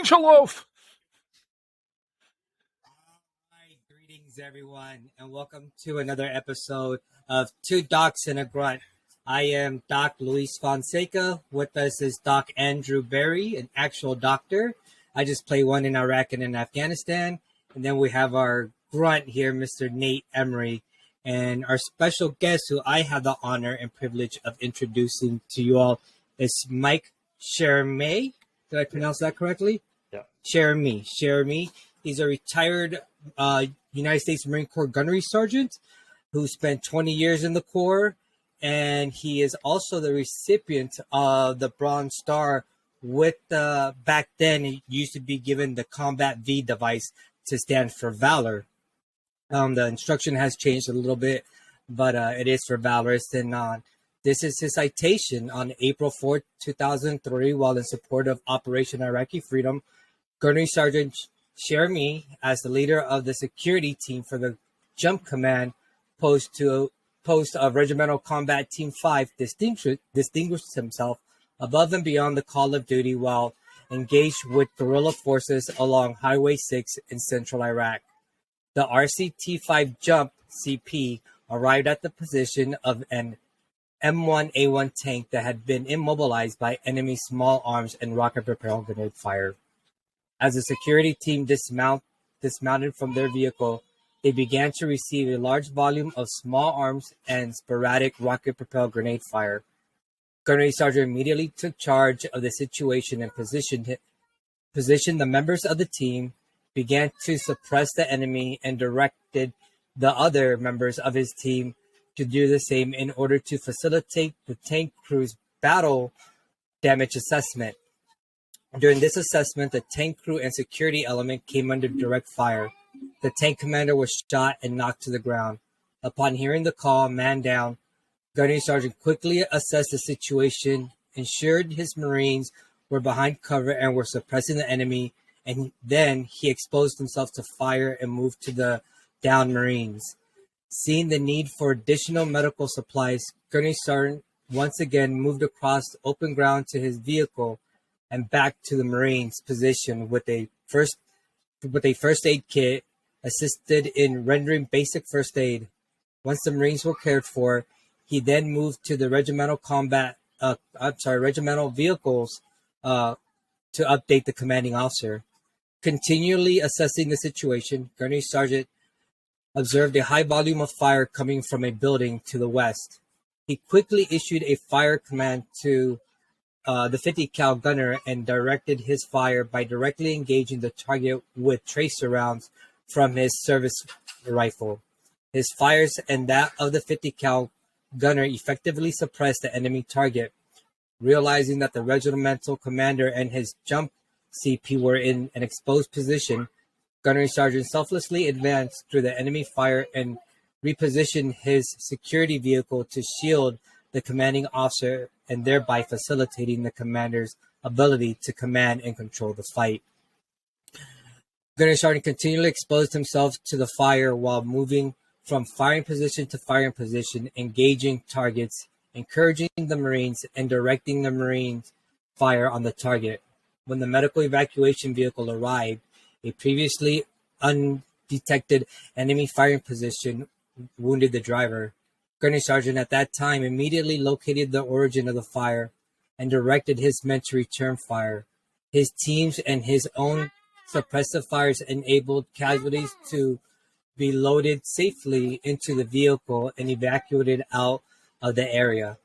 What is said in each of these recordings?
Lunchaloaf! Hi, greetings everyone, and welcome to another episode of Two Docs and a Grunt. I am Doc Luis Fonseca. With us is Doc Andrew Berry, an actual doctor. I just play one in Iraq and in Afghanistan. And then we have our grunt here, Mr. Nate Emery, and our special guest, who I have the honor and privilege of introducing to you all, is Mike Cheramie. Did I pronounce that correctly? Yeah. Cheramie. He's a retired United States Marine Corps Gunnery Sergeant who spent 20 years in the Corps, and he is also the recipient of the Bronze Star with back then it used to be given the Combat V device to stand for valor. The instruction has changed a little bit, but it is for valorous. And this is his citation on April 4th, 2003, while in support of Operation Iraqi Freedom. Gunnery Sergeant Cheramie, as the leader of the security team for the Jump Command post of Regimental Combat Team 5, distinguished himself above and beyond the call of duty while engaged with guerrilla forces along Highway 6 in central Iraq. The RCT-5 Jump CP arrived at the position of an M1A1 tank that had been immobilized by enemy small arms and rocket-propelled grenade fire. As the security team dismounted from their vehicle, they began to receive a large volume of small arms and sporadic rocket-propelled grenade fire. Gunnery Sergeant immediately took charge of the situation and positioned the members of the team, began to suppress the enemy, and directed the other members of his team to do the same in order to facilitate the tank crew's battle damage assessment. During this assessment, the tank crew and security element came under direct fire. The tank commander was shot and knocked to the ground. Upon hearing the call, man down, Gunnery Sergeant quickly assessed the situation, ensured his Marines were behind cover and were suppressing the enemy, and then he exposed himself to fire and moved to the downed Marines. Seeing the need for additional medical supplies, Gunnery Sergeant once again moved across open ground to his vehicle and back to the Marines' position with a first aid kit, assisted in rendering basic first aid. Once the Marines were cared for, he then moved to the regimental vehicles to update the commanding officer. Continually assessing the situation, Gunnery Sergeant observed a high volume of fire coming from a building to the west. He quickly issued a fire command to the 50 cal gunner and directed his fire by directly engaging the target with tracer rounds from his service rifle. His fires and that of the 50 cal gunner effectively suppressed the enemy target. Realizing that the regimental commander and his jump CP were in an exposed position, Gunnery Sergeant selflessly advanced through the enemy fire and repositioned his security vehicle to shield the commanding officer and thereby facilitating the commander's ability to command and control the fight. Gunnery Sergeant continually exposed himself to the fire while moving from firing position to firing position, engaging targets, encouraging the Marines, and directing the Marines' fire on the target. When the medical evacuation vehicle arrived, a previously undetected enemy firing position wounded the driver. Gunnery Sergeant at that time immediately located the origin of the fire and directed his men to return fire. His teams and his own suppressive fires enabled casualties to be loaded safely into the vehicle and evacuated out of the area.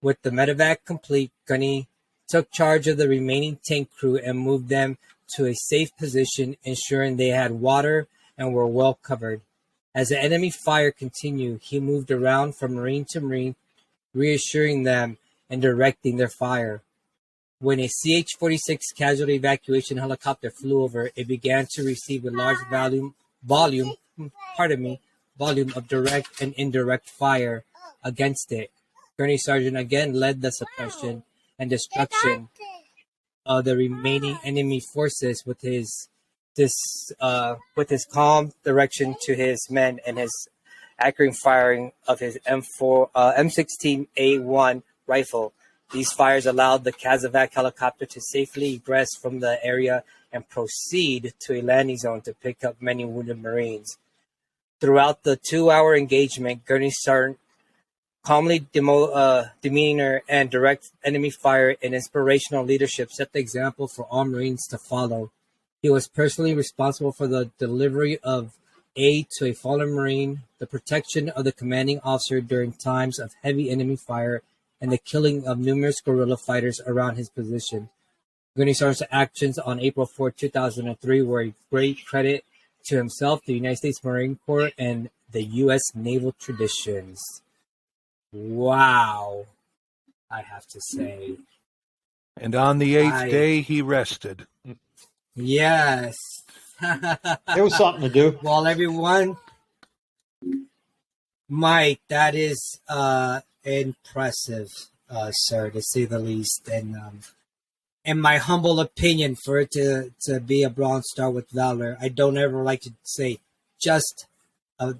With the medevac complete, Gunny took charge of the remaining tank crew and moved them to a safe position, ensuring they had water and were well covered. As the enemy fire continued, he moved around from Marine to Marine, reassuring them and directing their fire. When a CH-46 casualty evacuation helicopter flew over, it began to receive a large volume of direct and indirect fire against it. Gunnery Sergeant again led the suppression and destruction of the remaining enemy forces with his calm direction to his men and his accurate firing of his M16A1 rifle. These fires allowed the Kazovac helicopter to safely egress from the area and proceed to a landing zone to pick up many wounded Marines. Throughout the 2-hour engagement, Gunnery Sergeant calmly demeanor and direct enemy fire and inspirational leadership set the example for all Marines to follow. He was personally responsible for the delivery of aid to a fallen Marine, the protection of the commanding officer during times of heavy enemy fire, and the killing of numerous guerrilla fighters around his position. Gunnery Sergeant's actions on April 4, 2003 were a great credit to himself, the United States Marine Corps, and the U.S. naval traditions. Wow, I have to say. And on the 8th day, he rested. Yes. It was something to do. Well, everyone, Mike, that is impressive, sir, to say the least. And in my humble opinion, for it to be a Bronze Star with Valor, I don't ever like to say just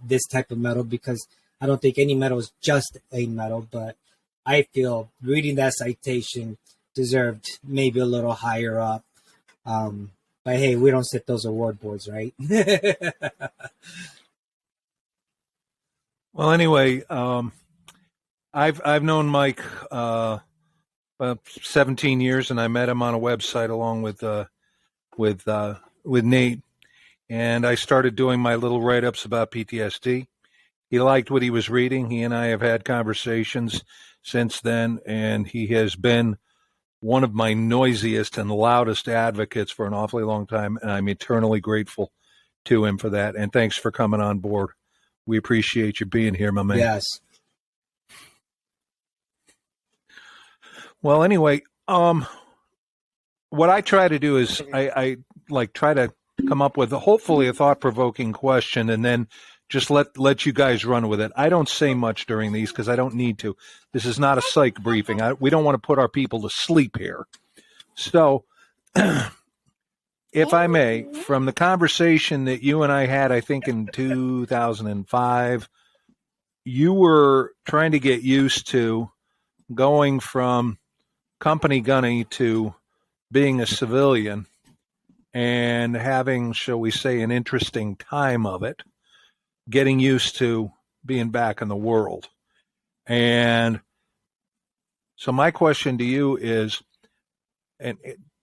this type of medal, because I don't think any medal is just a medal, but I feel reading that citation deserved maybe a little higher up. But hey, we don't set those award boards, right? Well, anyway, I've known Mike about 17 years, and I met him on a website along with Nate, and I started doing my little write-ups about PTSD. He liked what he was reading. He and I have had conversations since then, and he has been one of my noisiest and loudest advocates for an awfully long time, and I'm eternally grateful to him for that. And thanks for coming on board. We appreciate you being here, my man. Yes. Well, anyway, what I try to do is I try to come up with hopefully a thought-provoking question, and then just let you guys run with it. I don't say much during these because I don't need to. This is not a psych briefing. We don't want to put our people to sleep here. So, if I may, from the conversation that you and I had, I think in 2005, you were trying to get used to going from company gunny to being a civilian and having, shall we say, an interesting time of it, getting used to being back in the world. And so my question to you is, and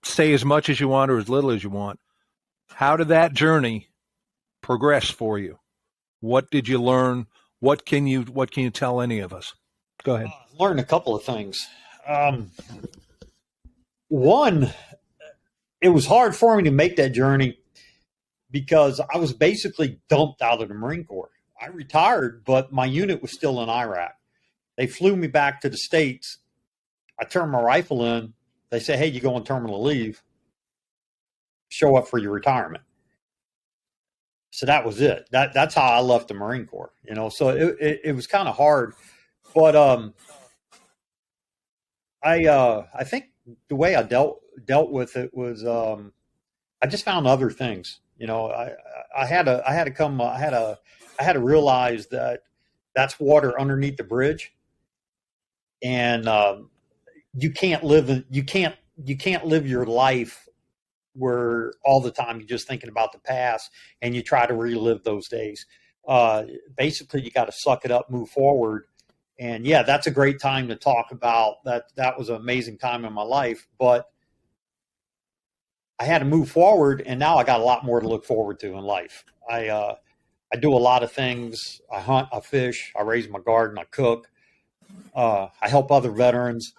say as much as you want or as little as you want, how did that journey progress for you? What did you learn? What can you tell any of us? Go ahead. Learned a couple of things. One, it was hard for me to make that journey because I was basically dumped out of the Marine Corps. I retired, but my unit was still in Iraq. They flew me back to the States. I turned my rifle in. They say, hey, you go on terminal leave. Show up for your retirement. So that was it. That's how I left the Marine Corps. So it was kind of hard. But I think the way I dealt with it was I just found other things. I had to realize that that's water underneath the bridge, and you can't live your life where all the time you're just thinking about the past and you try to relive those days. Basically, you got to suck it up, move forward. And yeah, that's a great time to talk about that. That was an amazing time in my life, but I had to move forward, and now I got a lot more to look forward to in life. I do a lot of things. I hunt, I fish, I raise my garden, I cook. I help other veterans,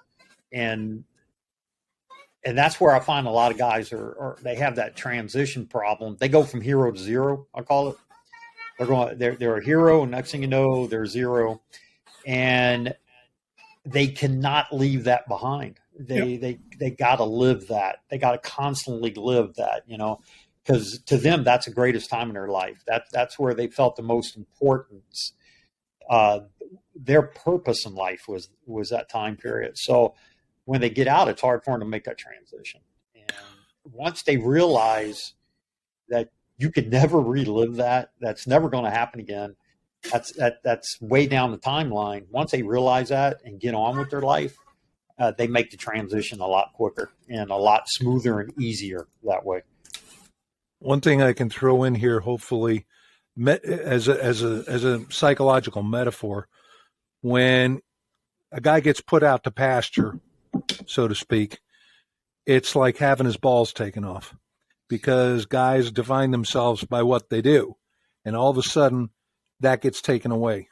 and that's where I find a lot of guys they have that transition problem. They go from hero to zero, I call it. They're a hero, and next thing you know, they're zero, and they cannot leave that behind. They got to live that. They got to constantly live that, because to them, that's the greatest time in their life. That's where they felt the most importance. Their purpose in life was that time period. So when they get out, it's hard for them to make that transition. And once they realize that you could never relive that's never going to happen again. That's way down the timeline. Once they realize that and get on with their life, they make the transition a lot quicker and a lot smoother and easier that way. One thing I can throw in here, hopefully, as a psychological metaphor, when a guy gets put out to pasture, so to speak, it's like having his balls taken off, because guys define themselves by what they do, and all of a sudden that gets taken away,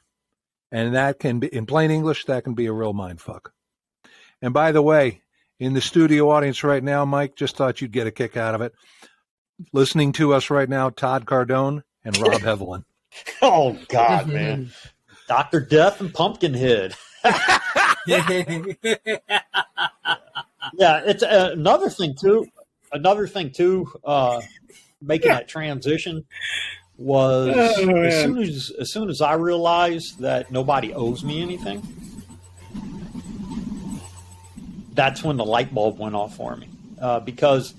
and that can be, in plain English, that can be a real mind fuck. And by the way, in the studio audience right now, Mike, just thought you'd get a kick out of it. Listening to us right now, Todd Cardone and Rob Hevelin. Oh God, man. Dr. Death and Pumpkinhead. Yeah, it's another thing too, making that transition was as soon as I realized that nobody owes me anything, that's when the light bulb went off for me. Because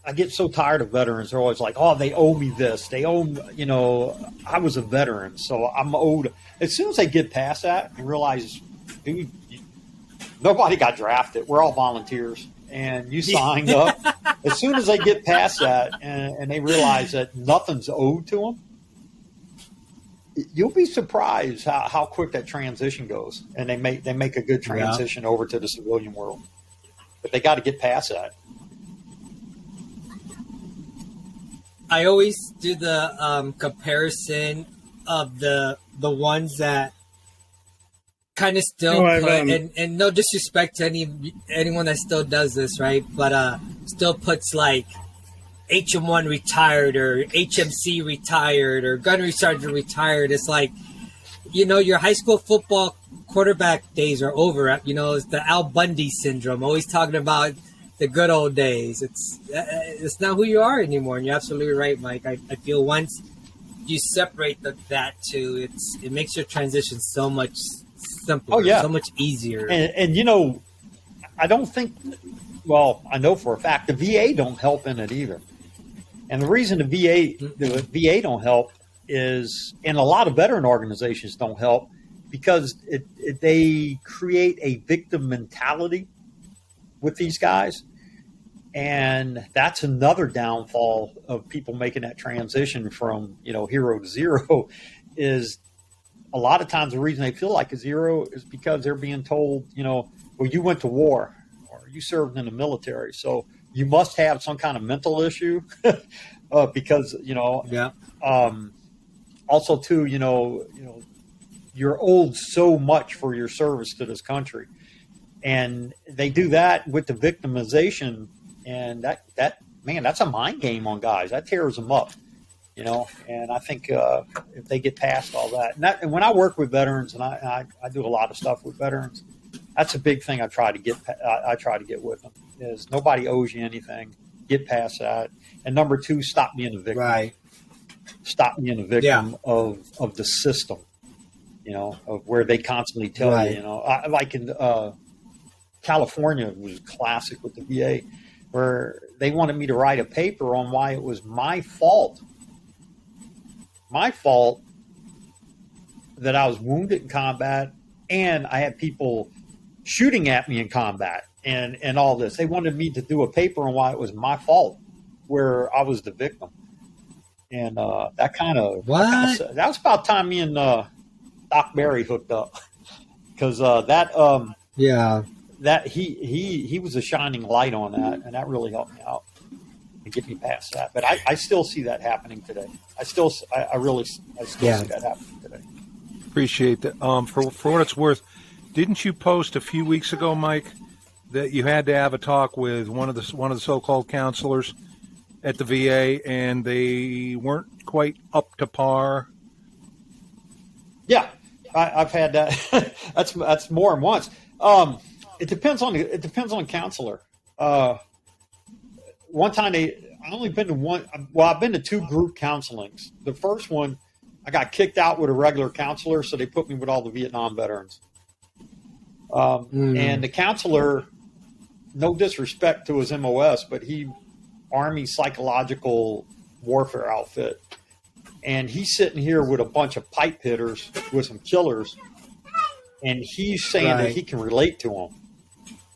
I get so tired of veterans. They're always like, oh, they owe me this. They owe me, I was a veteran, so I'm owed. As soon as they get past that and realize, dude, nobody got drafted. We're all volunteers. And you signed up. As soon as they get past that and they realize that nothing's owed to them, you'll be surprised how quick that transition goes. And they make a good transition over to the civilian world. But they got to get past that. I always do the comparison of the ones that kind of still put, and no disrespect to anyone that still does this, right? But still puts like HM1 retired or HMC retired or gunnery sergeant retired. It's like, your high school football quarterback days are over. It's the Al Bundy syndrome. Always talking about the good old days. It's not who you are anymore. And you're absolutely right, Mike. I feel once you separate that two, it makes your transition so much simpler, so much easier. And I don't think, I know for a fact the VA don't help in it either. And the reason the VA don't help is, and a lot of veteran organizations don't help, because they create a victim mentality with these guys. And that's another downfall of people making that transition from, hero to zero, is a lot of times the reason they feel like a zero is because they're being told, well, you went to war or you served in the military, so you must have some kind of mental issue because, also too, you're owed so much for your service to this country. And they do that with the victimization, and that's a mind game on guys. That tears them up, and I think if they get past all that, and when I work with veterans, and I do a lot of stuff with veterans, that's a big thing I try to get with them, is nobody owes you anything. Get past that. And number two, stop being a victim. Right. Stop being a victim of the system, of where they constantly tell you, like in California was classic with the VA, where they wanted me to write a paper on why it was my fault that I was wounded in combat and I had people shooting at me in combat and all this. They wanted me to do a paper on why it was my fault, where I was the victim. And that was about time me and Doc Berry hooked up, because that he was a shining light on that, and that really helped me out and get me past that. But I still see that happening today. I still see that happening today. Appreciate that. For what it's worth, didn't you post a few weeks ago, Mike, that you had to have a talk with one of the so-called counselors at the VA, and they weren't quite up to par? Yeah, I've had that. that's more than once. It depends on counselor. One time I only been to one. Well, I've been to two group counselings. The first one, I got kicked out with a regular counselor, so they put me with all the Vietnam veterans. And the counselor, no disrespect to his MOS, but he Army psychological warfare outfit, and he's sitting here with a bunch of pipe hitters with some killers and he's saying that he can relate to them,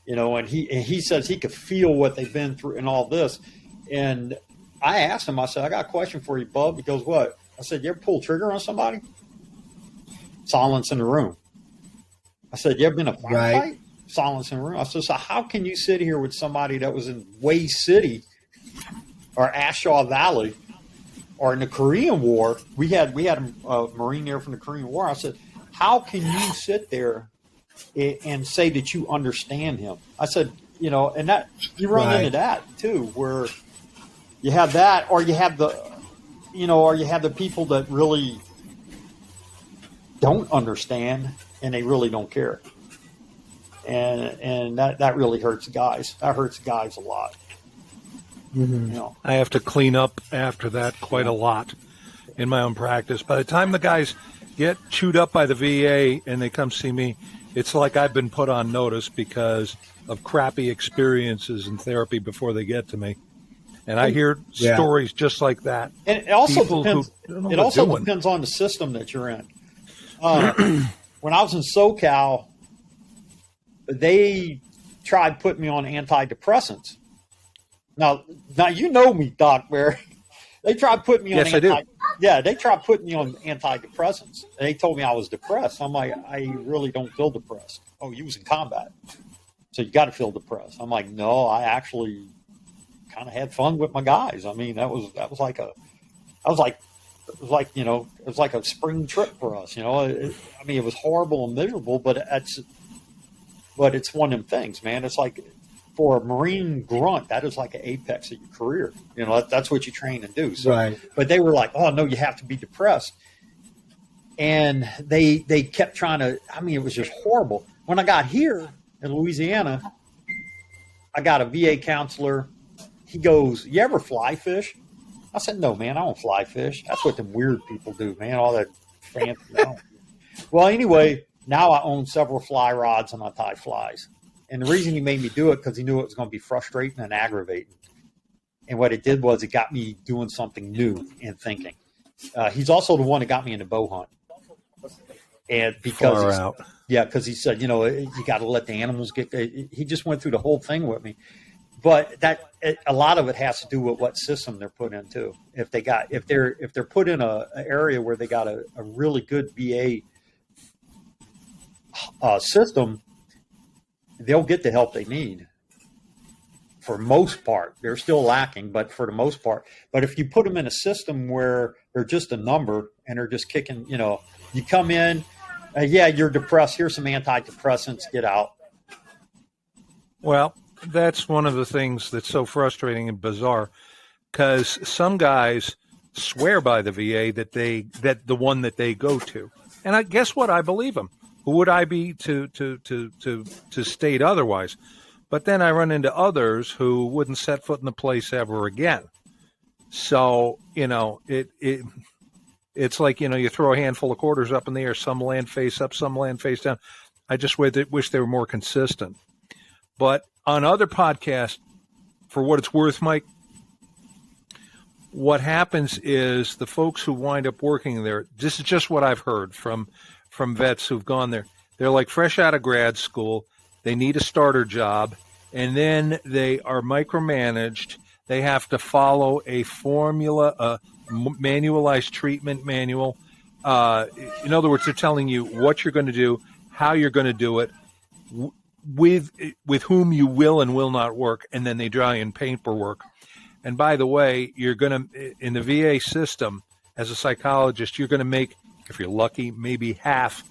and he says he could feel what they've been through and all this. And I asked him, I said, I got a question for you, bub. He goes, what? I said, you ever pull trigger on somebody? Silence in the room. I said, you ever been in a firefight? Silence in the room. I said, so how can you sit here with somebody that was in Way City or Ashaw Valley or in the Korean War? We had a Marine there from the Korean War. I said, how can you sit there and say that you understand him? I said, and that you run into that too, where you have that, or you have the people that really don't understand and they really don't care. And that really hurts guys. That hurts guys a lot. Mm-hmm. I have to clean up after that quite a lot in my own practice. By the time the guys get chewed up by the VA and they come see me, it's like I've been put on notice because of crappy experiences in therapy before they get to me. And I hear stories just like that. And it also depends on the system that you're in. When I was in SoCal, they tried putting me on antidepressants. Now you know me, Doc Bear. They tried putting me on. Yes, I do. Yeah, they tried putting me on antidepressants. And they told me I was depressed. I'm like, I really don't feel depressed. Oh, you was in combat, so you got to feel depressed. I'm like, no, I actually kind of had fun with my guys. I mean, it was like a spring trip for us. It was horrible and miserable, but it's one of them things, man. It's like for a Marine grunt, that is like an apex of your career. That's what you train and do. So, but they were like, oh no, you have to be depressed. And they kept trying to, it was just horrible. When I got here in Louisiana, I got a VA counselor. He goes, you ever fly fish? I said, no, man, I don't fly fish. That's what them weird people do, man. All that fancy. Well, anyway, now I own several fly rods and I tie flies. And the reason he made me do it because he knew it was going to be frustrating and aggravating. And what it did was it got me doing something new and thinking. He's also the one that got me into bow hunt. And because he said, you got to let the animals get. He just went through the whole thing with me. But a lot of it has to do with what system they're put into. If they're put in a area where they got a really good VA system, they'll get the help they need. For most part, they're still lacking, but for the most part. But if you put them in a system where they're just a number and they're just kicking, you come in, you're depressed. Here's some antidepressants. Get out. Well, that's one of the things that's so frustrating and bizarre, because some guys swear by the VA that the one that they go to, and I guess what, I believe them. Who would I be to state otherwise? But then I run into others who wouldn't set foot in the place ever again. So it's like you throw a handful of quarters up in the air. Some land face up, some land face down. I just wish they were more consistent. But on other podcasts, for what it's worth, Mike, what happens is the folks who wind up working there, this is just what I've heard from vets who've gone there. They're like fresh out of grad school. They need a starter job, and then they are micromanaged. They have to follow a formula, a manualized treatment manual. In other words, they're telling you what you're going to do, how you're going to do it, with whom you will and will not work, and then they draw you in paperwork. And by the way, you're going to, in the VA system, as a psychologist, you're going to make, if you're lucky, maybe half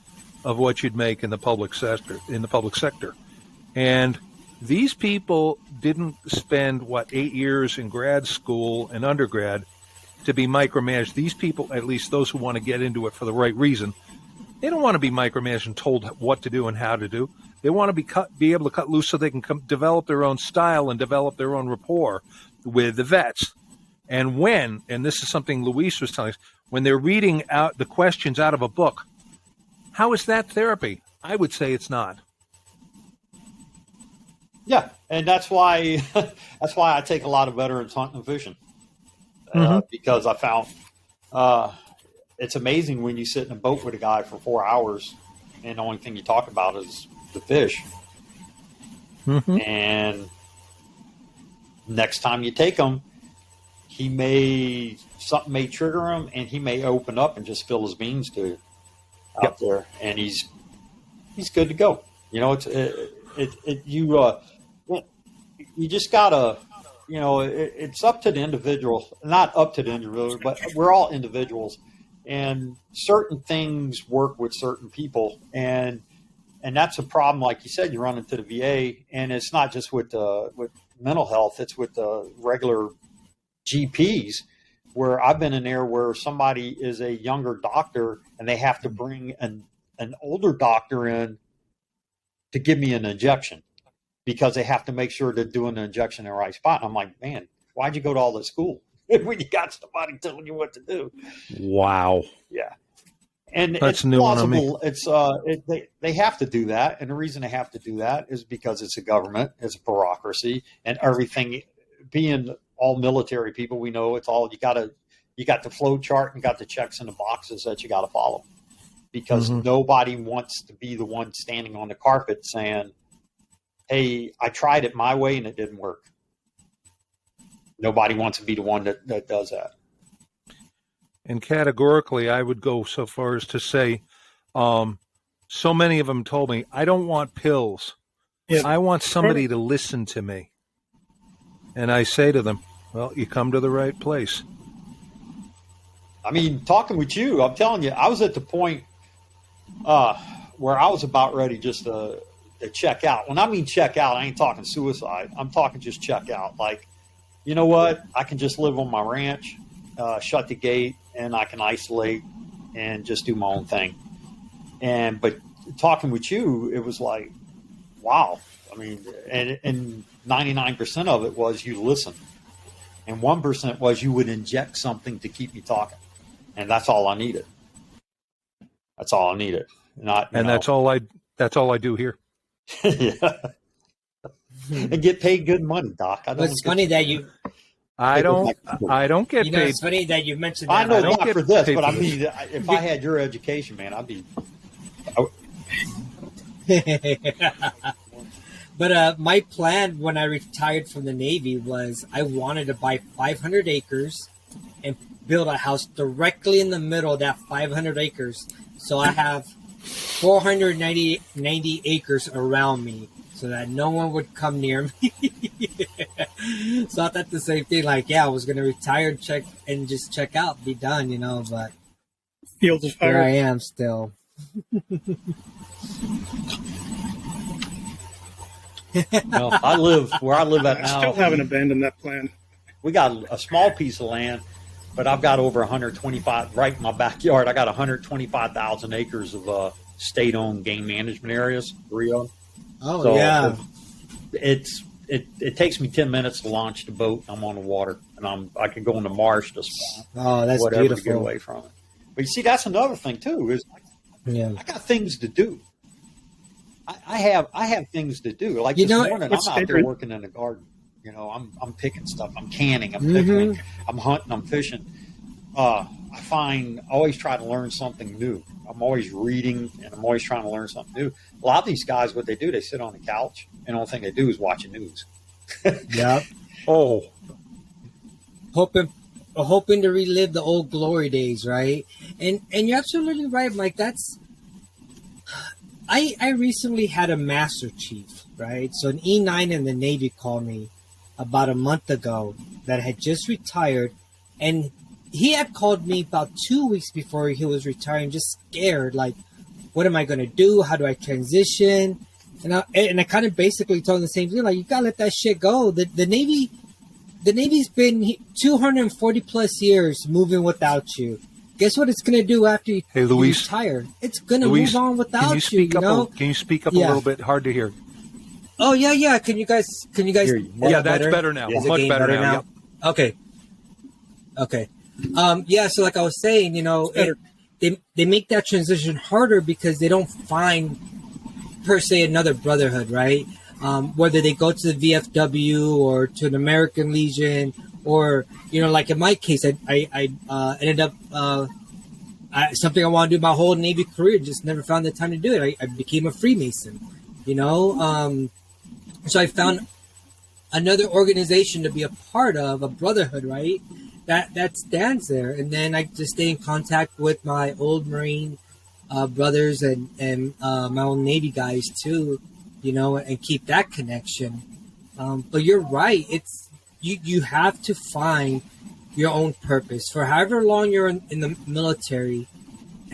of what you'd make in the public sector. And these people didn't spend 8 years in grad school and undergrad to be micromanaged. These people, at least those who want to get into it for the right reason, they don't want to be micromanaged and told what to do and how to do. They want to be able to cut loose so they can develop their own style and develop their own rapport with the vets. And this is something Luis was telling us, when they're reading out the questions out of a book, how is that therapy? I would say it's not. Yeah, and that's why I take a lot of veterans hunting and fishing, because I found it's amazing when you sit in a boat with a guy for 4 hours and the only thing you talk about is the fish. Mm-hmm. And next time you take him, something may trigger him, and he may open up and just spill his beans to you out there, and he's good to go. You know, you just gotta, you know, it's up to the individual, not up to the individual, but we're all individuals, and certain things work with certain people, and that's a problem. Like you said, you run into the VA, and it's not just with mental health; it's with the regular GPs. Where I've been in there, where somebody is a younger doctor, and they have to bring an older doctor in to give me an injection, because they have to make sure they're doing the injection in the right spot. And I'm like, man, why'd you go to all this school when you got somebody telling you what to do? Wow. Yeah. And that's it's new plausible. It's they have to do that, and the reason they have to do that is because it's a government, it's a bureaucracy, and everything. Being all military people, we know it's all you got the flow chart and got the checks in the boxes that you got to follow, because nobody wants to be the one standing on the carpet saying, hey, I tried it my way and it didn't work. Nobody wants to be the one that does that. And categorically, I would go so far as to say, so many of them told me, I don't want pills. Yeah. I want somebody to listen to me. And I say to them, well, you come to the right place. I mean, talking with you, I'm telling you, I was at the point where I was about ready just to check out. When I mean check out, I ain't talking suicide. I'm talking just check out. Like, you know what? I can just live on my ranch, shut the gate, and I can isolate and just do my own thing. But talking with you, it was like, wow. I mean, and 99% of it was you listen, and 1% was you would inject something to keep me talking, and that's all I needed. That's all I needed. That's all I do here. Yeah, and get paid good money, Doc. It's funny that you. I don't get paid. It's funny that you mentioned that. I know not for this, but I mean, if I had your education, man, I'd be. But my plan when I retired from the Navy was I wanted to buy 500 acres and build a house directly in the middle of that 500 acres. So I have 490 acres around me so that no one would come near me. So I thought the same thing, like, yeah, I was going to retire and just check out, be done, you know, but Fields of fire. Here I am still. No, I live where I live at now. I still haven't abandoned that plan. We got a small piece of land, but I've got over 125 right in my backyard. I got 125,000 acres of state-owned game management areas, Rio. Oh, so yeah. It takes me 10 minutes to launch the boat. I'm on the water, and I can go in the marsh to spawn. Oh, that's whatever beautiful. to get away from it. But you see, that's another thing too. Is I got things to do. I have things to do. Like this morning, I'm out there working in the garden. You know, I'm picking stuff. I'm canning. I'm pickling. I'm hunting. I'm fishing. I always try to learn something new. I'm always reading, and I'm always trying to learn something new. A lot of these guys, what they do, they sit on the couch, and the only thing they do is watch the news. Yeah. Oh. Hoping to relive the old glory days, right? And you're absolutely right, Mike. I recently had a Master Chief, right? So an E9 in the Navy called me about a month ago that had just retired, and he had called me about 2 weeks before he was retiring, just scared, like, what am I going to do? How do I transition? And I kind of basically told him the same thing, like, you got to let that shit go. The Navy's been 240 plus years moving without you. Guess what it's going to do after you retire? It's going to move on without you. Can you speak up a little bit? Hard to hear. Oh, yeah. Can you guys hear you? Yeah, that's better now. Yeah, much better now. Yep. Okay. So like I was saying, they make that transition harder because they don't find, per se, another brotherhood, right? Whether they go to the VFW or to an American Legion, or like in my case, I ended up something I want to do my whole Navy career, just never found the time to do it. I became a Freemason, so I found another organization to be a part of, a brotherhood, right? That stands there. And then I just stay in contact with my old Marine brothers and my old Navy guys too, and keep that connection. But you're right. It's you have to find your own purpose for however long you're in the military.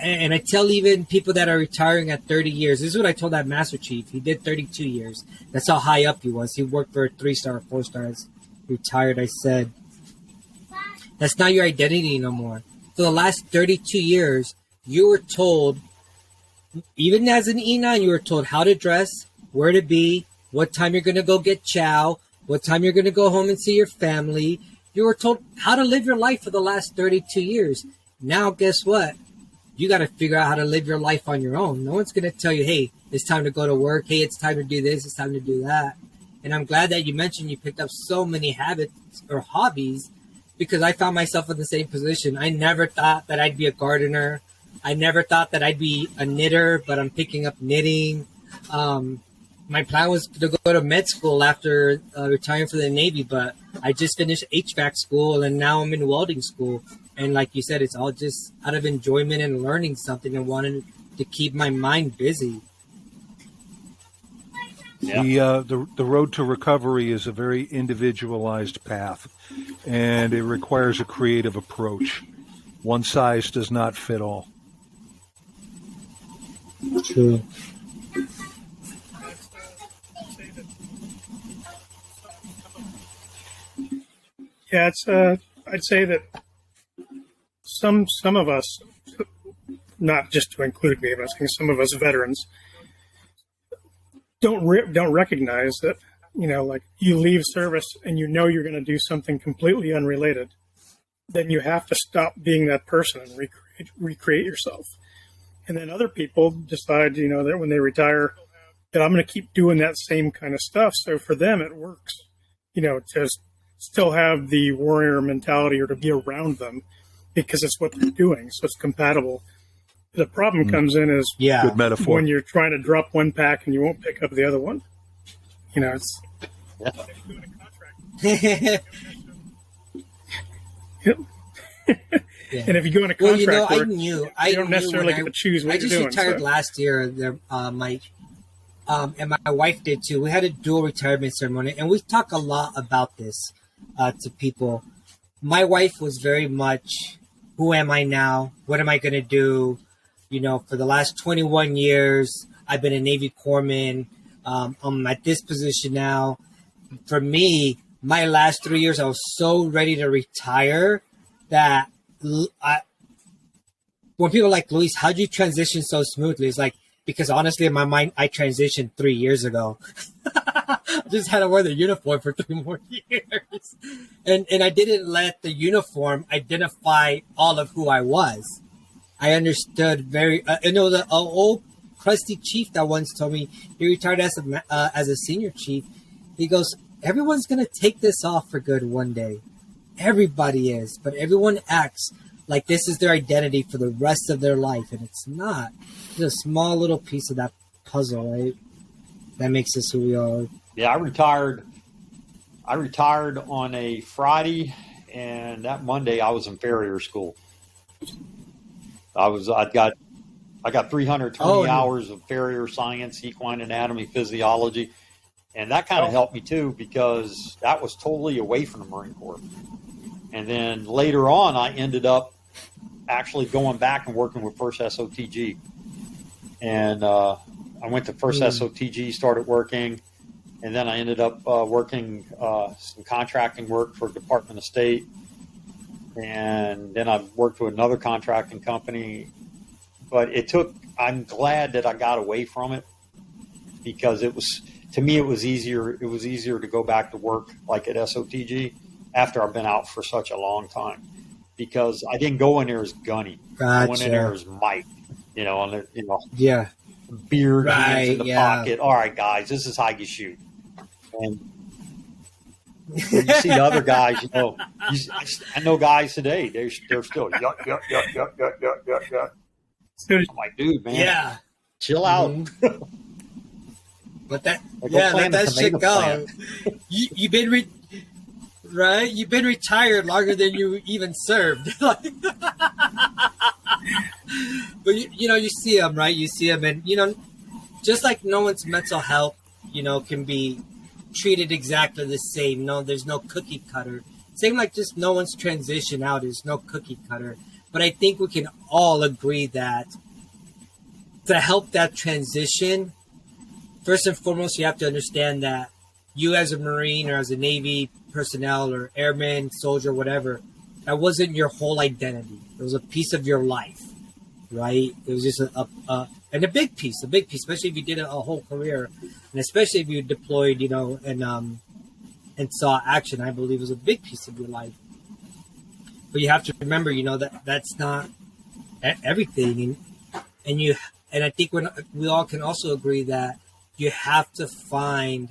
And I tell even people that are retiring at 30 years, this is what I told that Master Chief. He did 32 years. That's how high up he was. He worked for a 3-star, 4-star, retired. I said, that's not your identity no more. For the last 32 years, you were told, even as an E9, you were told how to dress, where to be, what time you're going to go get chow, what time you're going to go home and see your family. You were told how to live your life for the last 32 years. Now, guess what? You got to figure out how to live your life on your own. No one's going to tell you, hey, it's time to go to work. Hey, it's time to do this. It's time to do that. And I'm glad that you mentioned you picked up so many habits or hobbies, because I found myself in the same position. I never thought that I'd be a gardener. I never thought that I'd be a knitter, but I'm picking up knitting. My plan was to go to med school after retiring from the Navy, but I just finished HVAC school and now I'm in welding school. And like you said, it's all just out of enjoyment and learning something and wanting to keep my mind busy. Yeah. The road to recovery is a very individualized path, and it requires a creative approach. One size does not fit all. True. Yeah, it's. I'd say that some of us, not just to include me, but I think some of us veterans don't recognize that, like you leave service and you're going to do something completely unrelated. Then you have to stop being that person and recreate yourself. And then other people decide, that when they retire, that I'm going to keep doing that same kind of stuff. So for them, it works, to still have the warrior mentality or to be around them because it's what they're doing. So it's compatible. The problem comes in is Good metaphor. when you're trying to drop one pack and you won't pick up the other one. It's Yep. Yeah. And if you go in a contract I work, knew you don't necessarily get to choose what I you're just doing. retired last year. There, and my wife did too. We had a dual retirement ceremony, and we talk a lot about this to people. My wife was very much, who am I now? What am I going to do? For the last 21 years, I've been a Navy corpsman. I'm at this position now. For me, my last 3 years, I was so ready to retire that when people are like, Luis, how'd you transition so smoothly? It's like, because honestly, in my mind, I transitioned 3 years ago. I just had to wear the uniform for 3 more years. And I didn't let the uniform identify all of who I was. I understood the old crusty chief that once told me, he retired as a senior chief. He goes, everyone's going to take this off for good one day. Everybody is, but everyone acts like this is their identity for the rest of their life. And it's not. It's a small little piece of that puzzle, right? That makes us who we are. Yeah, I retired on a Friday, and that Monday I was in farrier school. I got 320 hours of farrier science, equine anatomy, physiology, and that kind of helped me too, because that was totally away from the Marine Corps. And then later on, I ended up actually going back and working with First SOTG, and I went to First SOTG, started working, and then I ended up working some contracting work for Department of State. And then I worked with another contracting company, but I'm glad that I got away from it, because to me, it was easier to go back to work like at SOTG after I've been out for such a long time, because I didn't go in there as gunny. Gotcha. I went in there as Mike, beard hands in the pocket. All right, guys, this is how you shoot. And when you see the other guys, I know guys today, they're still, yuck. I'm like, dude, man, Yeah. chill out. But that, Like, let that shit go. plant. You've been right. You've been retired longer than you even served. But you see them, right? You see them, and just like no one's mental health, can be treated exactly the same. No, there's no cookie cutter. Same like just no one's transition out is no cookie cutter. But I think we can all agree that to help that transition, first and foremost, you have to understand that you as a Marine or as a Navy personnel or airman, soldier, whatever, that wasn't your whole identity. It was a piece of your life, right? It was just a big piece, especially if you did it a whole career, and especially if you deployed, and saw action. I believe it was a big piece of your life. But you have to remember, that's not everything, and I think we all can also agree that you have to find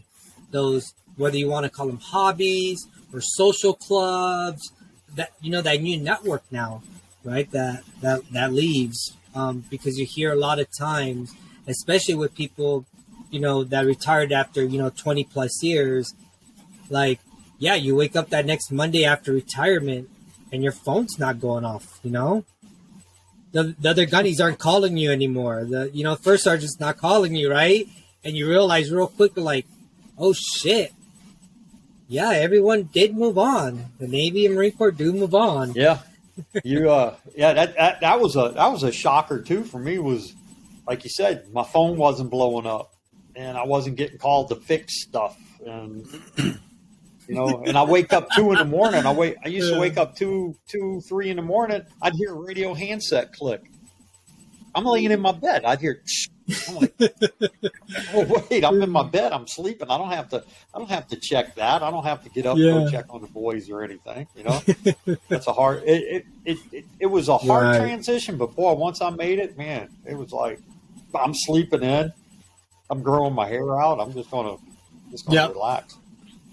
those, whether you want to call them hobbies or social clubs, that that new network now, right? That leaves, because you hear a lot of times, especially with people, that retired after 20 plus years, like, yeah, you wake up that next Monday after retirement and your phone's not going off, The other gunnies aren't calling you anymore. The first sergeant's not calling you, right? And you realize real quick, like, oh shit, yeah, everyone did move on. The Navy and Marine Corps do move on. Yeah, that was a shocker too for me. Was like you said, my phone wasn't blowing up, and I wasn't getting called to fix stuff, and and I wake up 2 a.m. I used to wake up 2, 3 in the morning. I'd hear a radio handset click. I'm laying in my bed. I'd hear. I'm like, oh wait, I'm in my bed. I'm sleeping. I don't have to check that. I don't have to get up and go check on the boys or anything. That's a hard. It was a hard transition, but boy, once I made it, man, it was like I'm sleeping in. I'm growing my hair out. I'm just gonna relax.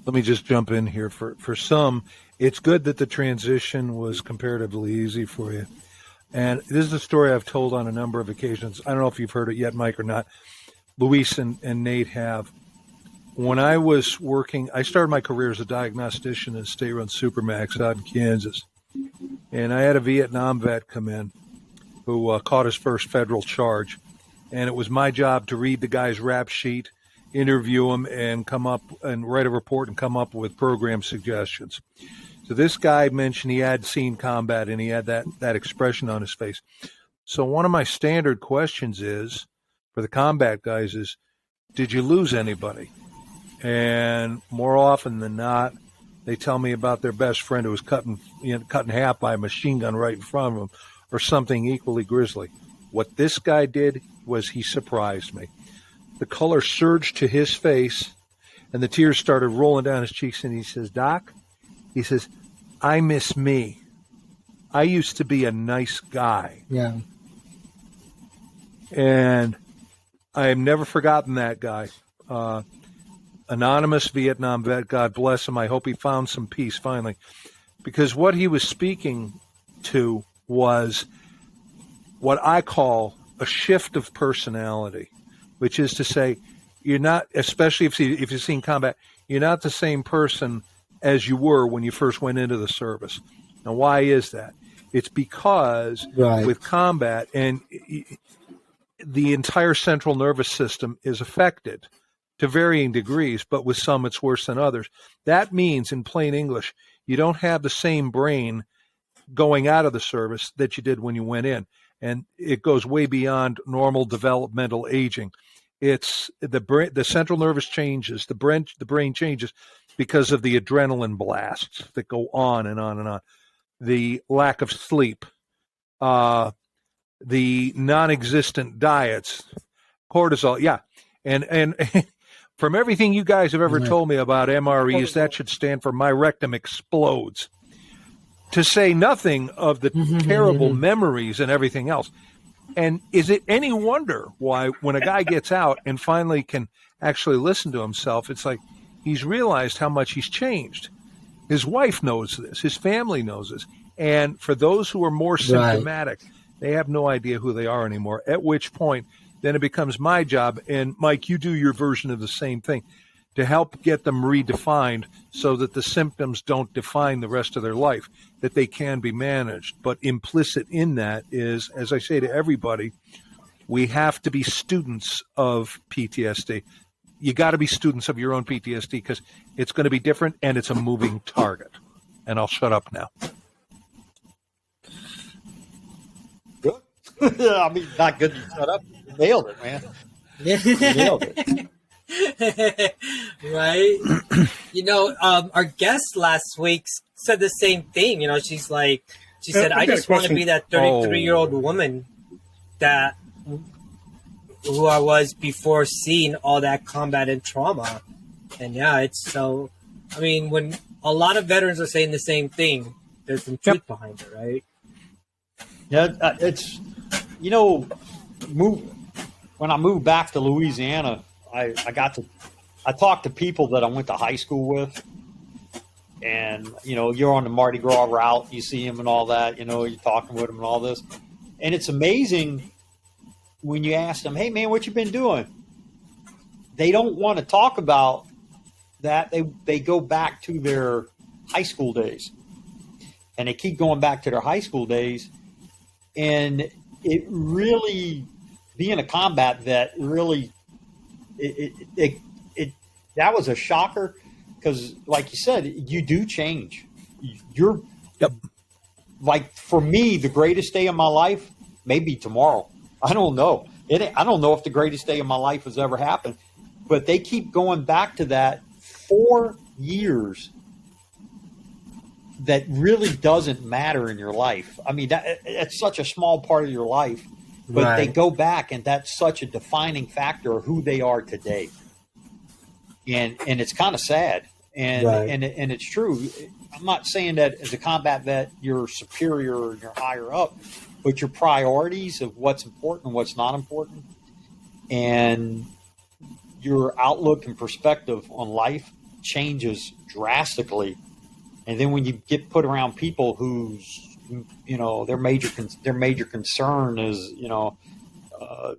Let me just jump in here. For some, it's good that the transition was comparatively easy for you. And this is a story I've told on a number of occasions. I don't know if you've heard it yet, Mike, or not. Luis and Nate have. When I was working, I started my career as a diagnostician at state-run Supermax out in Kansas. And I had a Vietnam vet come in who caught his first federal charge. And it was my job to read the guy's rap sheet, interview him, and come up and write a report and come up with program suggestions. So this guy mentioned he had seen combat, and he had that expression on his face. So one of my standard questions is, for the combat guys, is, did you lose anybody? And more often than not, they tell me about their best friend who was cut in half by a machine gun right in front of them, or something equally grisly. What this guy did was he surprised me. The color surged to his face, and the tears started rolling down his cheeks, and he says, Doc, he says, I miss me. I used to be a nice guy. Yeah. And I have never forgotten that guy. Anonymous Vietnam vet, God bless him. I hope he found some peace finally. Because what he was speaking to was what I call a shift of personality, which is to say, you're not, especially if you've seen combat, you're not the same person as you were when you first went into the service. Now, why is that? It's because with combat, and the entire central nervous system is affected to varying degrees, but with some it's worse than others. That means, in plain English, you don't have the same brain going out of the service that you did when you went in. And it goes way beyond normal developmental aging. It's the central nervous changes, the brain changes because of the adrenaline blasts that go on and on and on. The lack of sleep, the non-existent diets, cortisol. Yeah. And from everything you guys have ever told me about MREs, that should stand for my rectum explodes. To say nothing of the terrible memories and everything else. And is it any wonder why when a guy gets out and finally can actually listen to himself, it's like he's realized how much he's changed. His wife knows this. His family knows this. And for those who are more symptomatic, they have no idea who they are anymore, at which point then it becomes my job. And Mike, you do your version of the same thing to help get them redefined so that the symptoms don't define the rest of their life, that they can be managed. But implicit in that is, as I say to everybody, we have to be students of PTSD. You got to be students of your own PTSD because it's going to be different and it's a moving target. And I'll shut up now. Good. I mean, not good to shut up. You nailed it, man. You nailed it. Right? Our guest last week said the same thing. She said, I just want to be that 33-year-old woman that who I was before seeing all that combat and trauma. And yeah, it's so, I mean, when a lot of veterans are saying the same thing, there's some truth behind it, right? Yeah, it's, when I moved back to Louisiana, I talked to people that I went to high school with, and, you're on the Mardi Gras route, you see them and all that, you're talking with them and all this. And it's amazing when you ask them, hey, man, what you been doing? They don't want to talk about that. They go back to their high school days, and they keep going back to their high school days. And it really, being a combat vet, really, that was a shocker because, like you said, you do change. You're like, for me, the greatest day of my life may be tomorrow. I don't know. I don't know if the greatest day of my life has ever happened, but they keep going back to that 4 years that really doesn't matter in your life. I mean, that's such a small part of your life, but they go back, and that's such a defining factor of who they are today. And it's kind of sad. And it's true. I'm not saying that as a combat vet, you're superior or you're higher up, but your priorities of what's important and what's not important, and your outlook and perspective on life changes drastically. And then when you get put around people whose, their major concern is,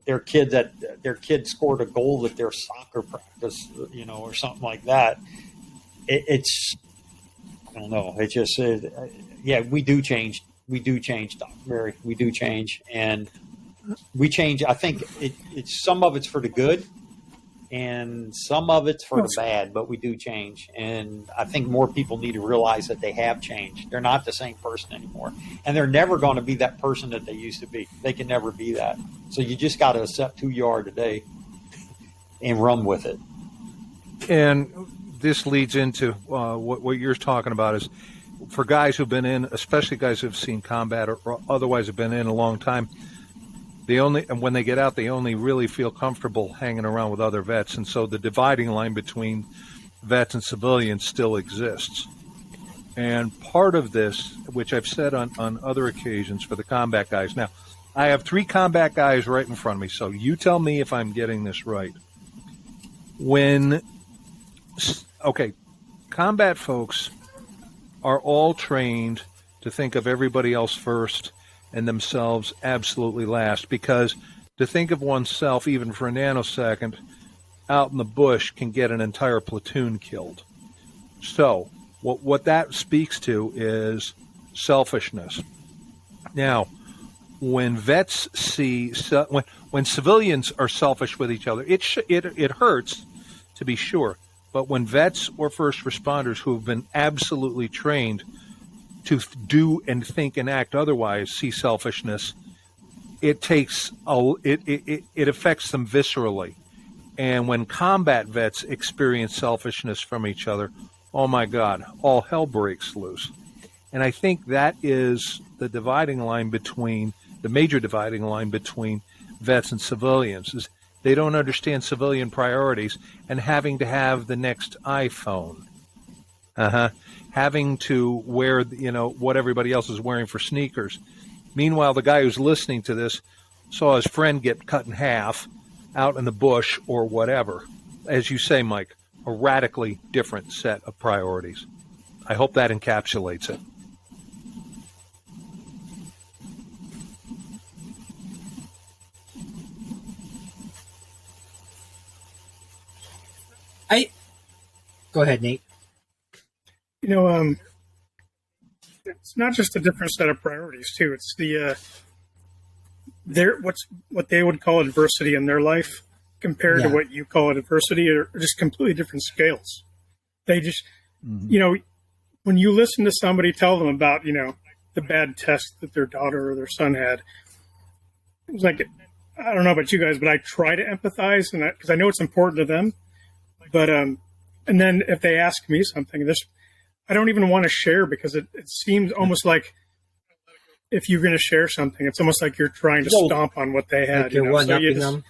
their kid scored a goal at their soccer practice, or something like that. It's, I don't know. It just, we do change. We do change, Dr. Mary. We do change, and we change. I think it's some of it's for the good, and some of it's for the bad. But we do change, and I think more people need to realize that they have changed. They're not the same person anymore, and they're never going to be that person that they used to be. They can never be that. So you just got to accept who you are today, and run with it. And this leads into what you're talking about is, for guys who've been in, especially guys who've seen combat or otherwise have been in a long time, when they get out, they only really feel comfortable hanging around with other vets. And so the dividing line between vets and civilians still exists. And part of this, which I've said on other occasions for the combat guys. Now, I have 3 combat guys right in front of me, so you tell me if I'm getting this right. Combat folks are all trained to think of everybody else first and themselves absolutely last, because to think of oneself even for a nanosecond out in the bush can get an entire platoon killed. So what that speaks to is selfishness. Now, when vets see, when civilians are selfish with each other, it hurts, to be sure. But when vets or first responders who have been absolutely trained to do and think and act otherwise see selfishness, it affects them viscerally. And when combat vets experience selfishness from each other, oh my God, all hell breaks loose. And I think that is the major dividing line between vets and civilians, is they don't understand civilian priorities and having to have the next iPhone, having to wear, what everybody else is wearing for sneakers. Meanwhile, the guy who's listening to this saw his friend get cut in half out in the bush or whatever. As you say, Mike, a radically different set of priorities. I hope that encapsulates it. Go ahead, Nate. You know, it's not just a different set of priorities too. It's the what they would call adversity in their life compared to what you call adversity are just completely different scales. They just, you know, when you listen to somebody tell them about, you know, the bad test that their daughter or their son had, it was like, I don't know about you guys, but I try to empathize, and because I know it's important to them. But and then if they ask me something, I don't even want to share because it seems almost like if you're going to share something, it's almost like you're trying to stomp on what they had. Like you're one-upping them.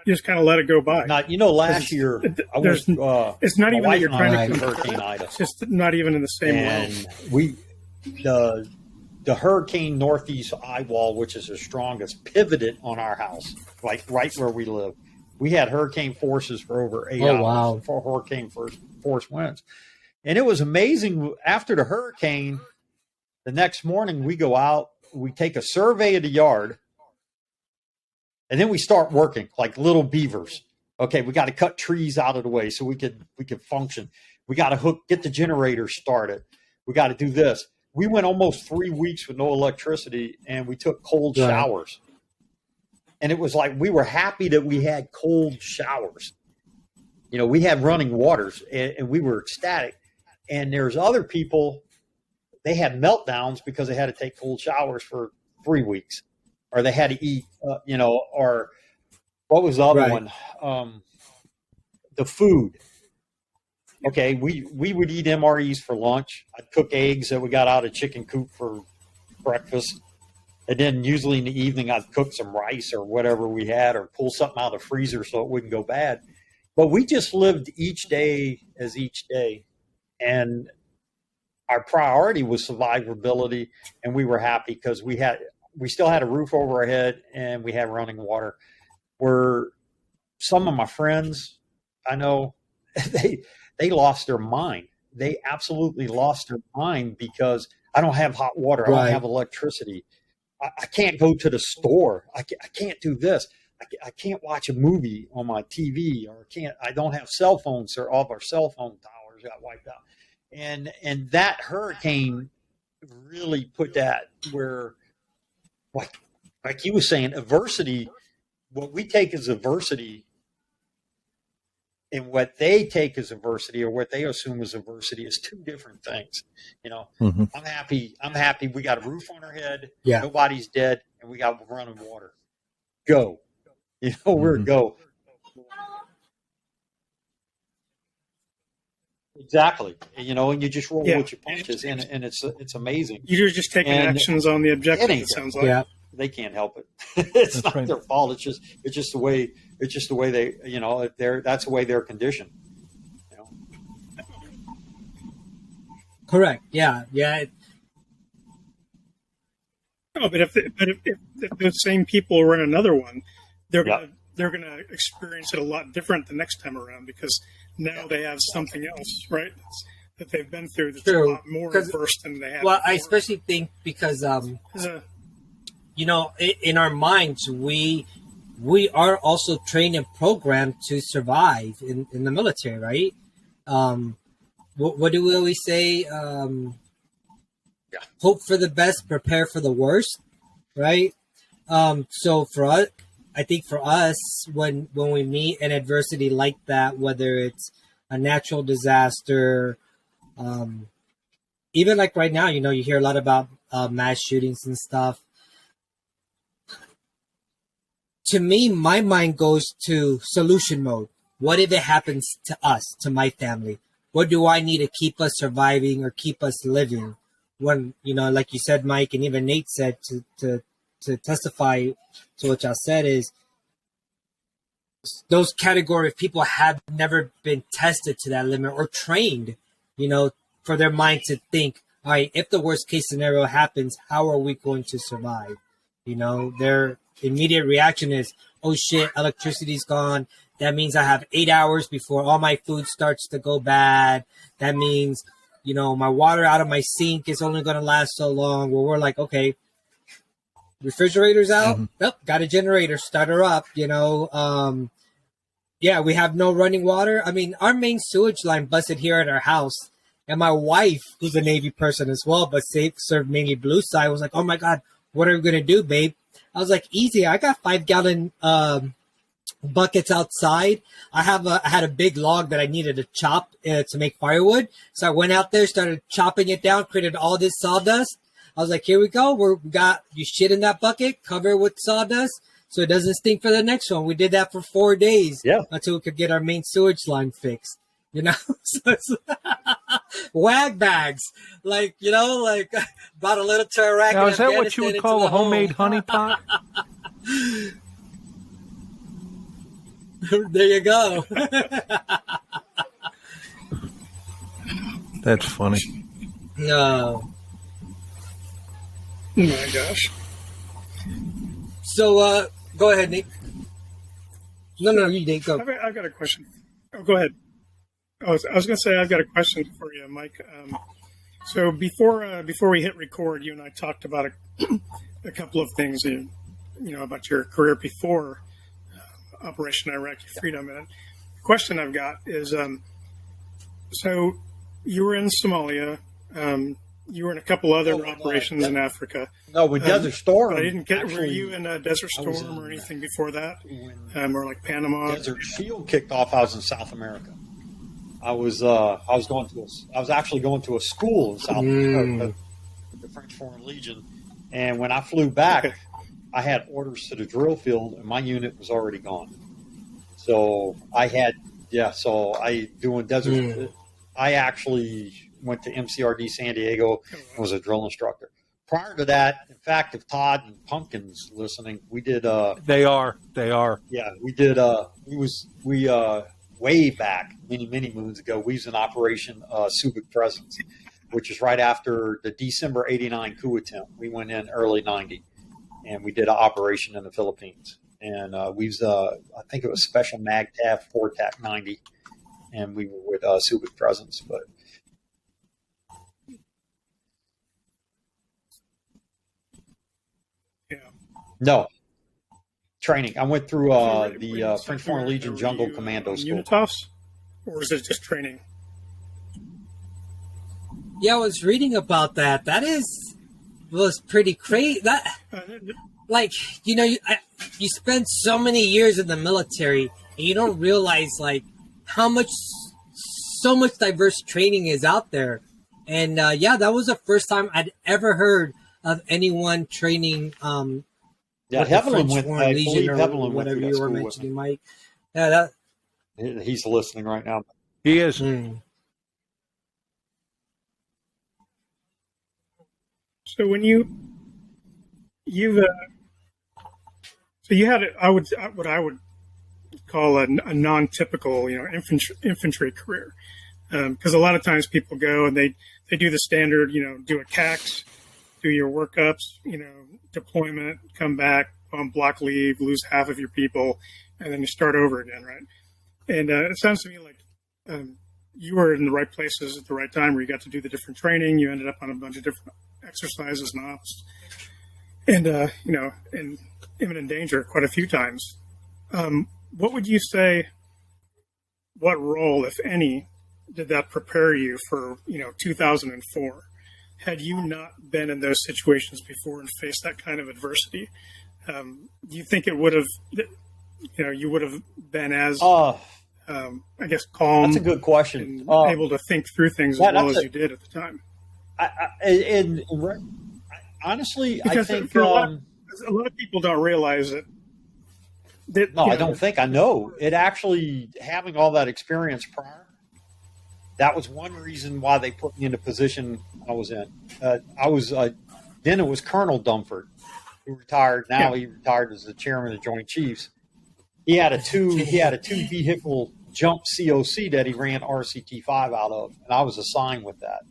You just kind of let it go by. Not, you know, last year it's not even that you're trying to Hurricane Ida. It's just not even in the same way. And the hurricane northeast eye wall, which is the strongest, pivoted on our house, like right where we live. We had hurricane forces for over 8 hours for hurricane force winds. And it was amazing. After the hurricane, the next morning we go out, we take a survey of the yard, and then we start working like little beavers. Okay, we got to cut trees out of the way so we could function. We got to get the generator started. We got to do this. We went almost 3 weeks with no electricity, and we took cold showers. And it was like we were happy that we had cold showers. You know, we had running waters, and we were ecstatic. And there's other people, they had meltdowns because they had to take cold showers for 3 weeks, or they had to eat, you know, or what was the other one? The food. Okay, we would eat MREs for lunch. I'd cook eggs that we got out of chicken coop for breakfast. And then usually in the evening, I'd cook some rice or whatever we had, or pull something out of the freezer so it wouldn't go bad. But we just lived each day as each day. And our priority was survivability, and we were happy because we still had a roof over our head and we had running water. Where some of my friends I know, they lost their mind. They absolutely lost their mind because I don't have hot water. I don't have electricity. I can't go to the store. I can't do this. I can't watch a movie on my TV, or I don't have cell phones, or all of our cell phone towers got wiped out. And that hurricane really put that where, like you were saying, adversity, what we take as adversity and what they take as adversity, or what they assume as adversity, is two different things. You know, I'm happy we got a roof on our head. Yeah. Nobody's dead, and we got running water. Go. You know, we're go. Exactly. You know, and you just roll with your punches, and it's amazing. You're just taking actions on the objective, it sounds like. Yeah. They can't help it. It's not their fault. It's just the way they, you know, that's the way they're conditioned. You know? Correct. Yeah. Yeah. No, but if the same people run another one, they're gonna experience it a lot different the next time around, because now they have something else, right? That they've been through that's a lot more adverse than they had. Well, before. I especially think because you know, in our minds, we are also trained and programmed to survive in the military, right? What do we always say? Hope for the best, prepare for the worst, right? So for us, I think for us, when we meet an adversity like that, whether it's a natural disaster, even like right now, you know, you hear a lot about mass shootings and stuff. To me, my mind goes to solution mode. What if it happens to us, to my family? What do I need to keep us surviving or keep us living? When, you know, like you said, Mike, and even Nate said, to testify to what y'all said, is those category of people have never been tested to that limit or trained, you know, for their mind to think, all right, if the worst case scenario happens, how are we going to survive? You know, their immediate reaction is, oh shit, electricity's gone. That means I have 8 hours before all my food starts to go bad. That means my water out of my sink is only going to last so long. Well, we're like, okay, refrigerator's out. Nope, got a generator, start her up, Yeah, we have no running water. I mean, our main sewage line busted here at our house. And my wife, who's a Navy person as well, but served mainly blue side, was like, oh my God, what are we going to do, babe? I was like, easy. I got 5-gallon buckets outside. I had a big log that I needed to chop to make firewood. So I went out there, started chopping it down, created all this sawdust. I was like, here we go. We got you shit in that bucket, cover it with sawdust so it doesn't stink for the next one. We did that for 4 days until we could get our main sewage line fixed. So it's wag bags, brought a little to Iraq. Now, is that what you would call a homemade honey pot? There you go. That's funny. No. Oh my gosh. So, go ahead, Nick. No, you Nick, go. I've got a question. Oh, go ahead. I was going to say I've got a question for you, Mike. So before we hit record, you and I talked about a couple of things, about your career before Operation Iraqi Freedom. And the question I've got is, so you were in Somalia. You were in a couple other operations in Africa. No, with Desert Storm. I didn't get. Were you in Desert Storm or anything before that, or like Panama? Desert Shield kicked off. I was in South America. I was actually going to a school in South America, the French Foreign Legion, and when I flew back, I had orders to the drill field, and my unit was already gone. So doing desert. I actually went to MCRD San Diego and was a drill instructor. Prior to that, in fact, if Todd and Pumpkin's listening, we did. They are. Yeah, we did. Way back, many moons ago, we was in Operation Subic Presence, which is right after the December '89 coup attempt. We went in early '90, and we did an operation in the Philippines. And we was, I think it was Special MAGTAF 4TAC 90, and we were with Subic Presence. But no. Training. I went through the French Foreign Legion Jungle Commando School. Unitas, or is it just training? Yeah, I was reading about that. That was pretty crazy. You spend so many years in the military, and you don't realize so much diverse training is out there. And that was the first time I'd ever heard of anyone training. Yeah, Heavenly went. I believe Heavenly whatever went you were mentioning, Mike. Yeah, he's listening right now. He is. So when you had what I would call a non-typical infantry career, because a lot of times people go and they do the standard, do a CAX, do your workups, deployment, come back on block leave, lose half of your people, and then you start over again, right? And it sounds to me like you were in the right places at the right time where you got to do the different training. You ended up on a bunch of different exercises and ops, and in imminent danger quite a few times. What would you say? What role, if any, did that prepare you for 2004? Had you not been in those situations before and faced that kind of adversity, do you think it would have, you would have been as, calm? That's a good question. And able to think through things as well as you did at the time. Honestly, because I think a lot of people don't realize it. I don't think I know it. Actually, having all that experience prior. That was one reason why they put me in the position I was in. Then it was Colonel Dumford, who retired. Now he retired as the chairman of the Joint Chiefs. He had a two vehicle jump COC that he ran RCT 5 out of, and I was assigned with that.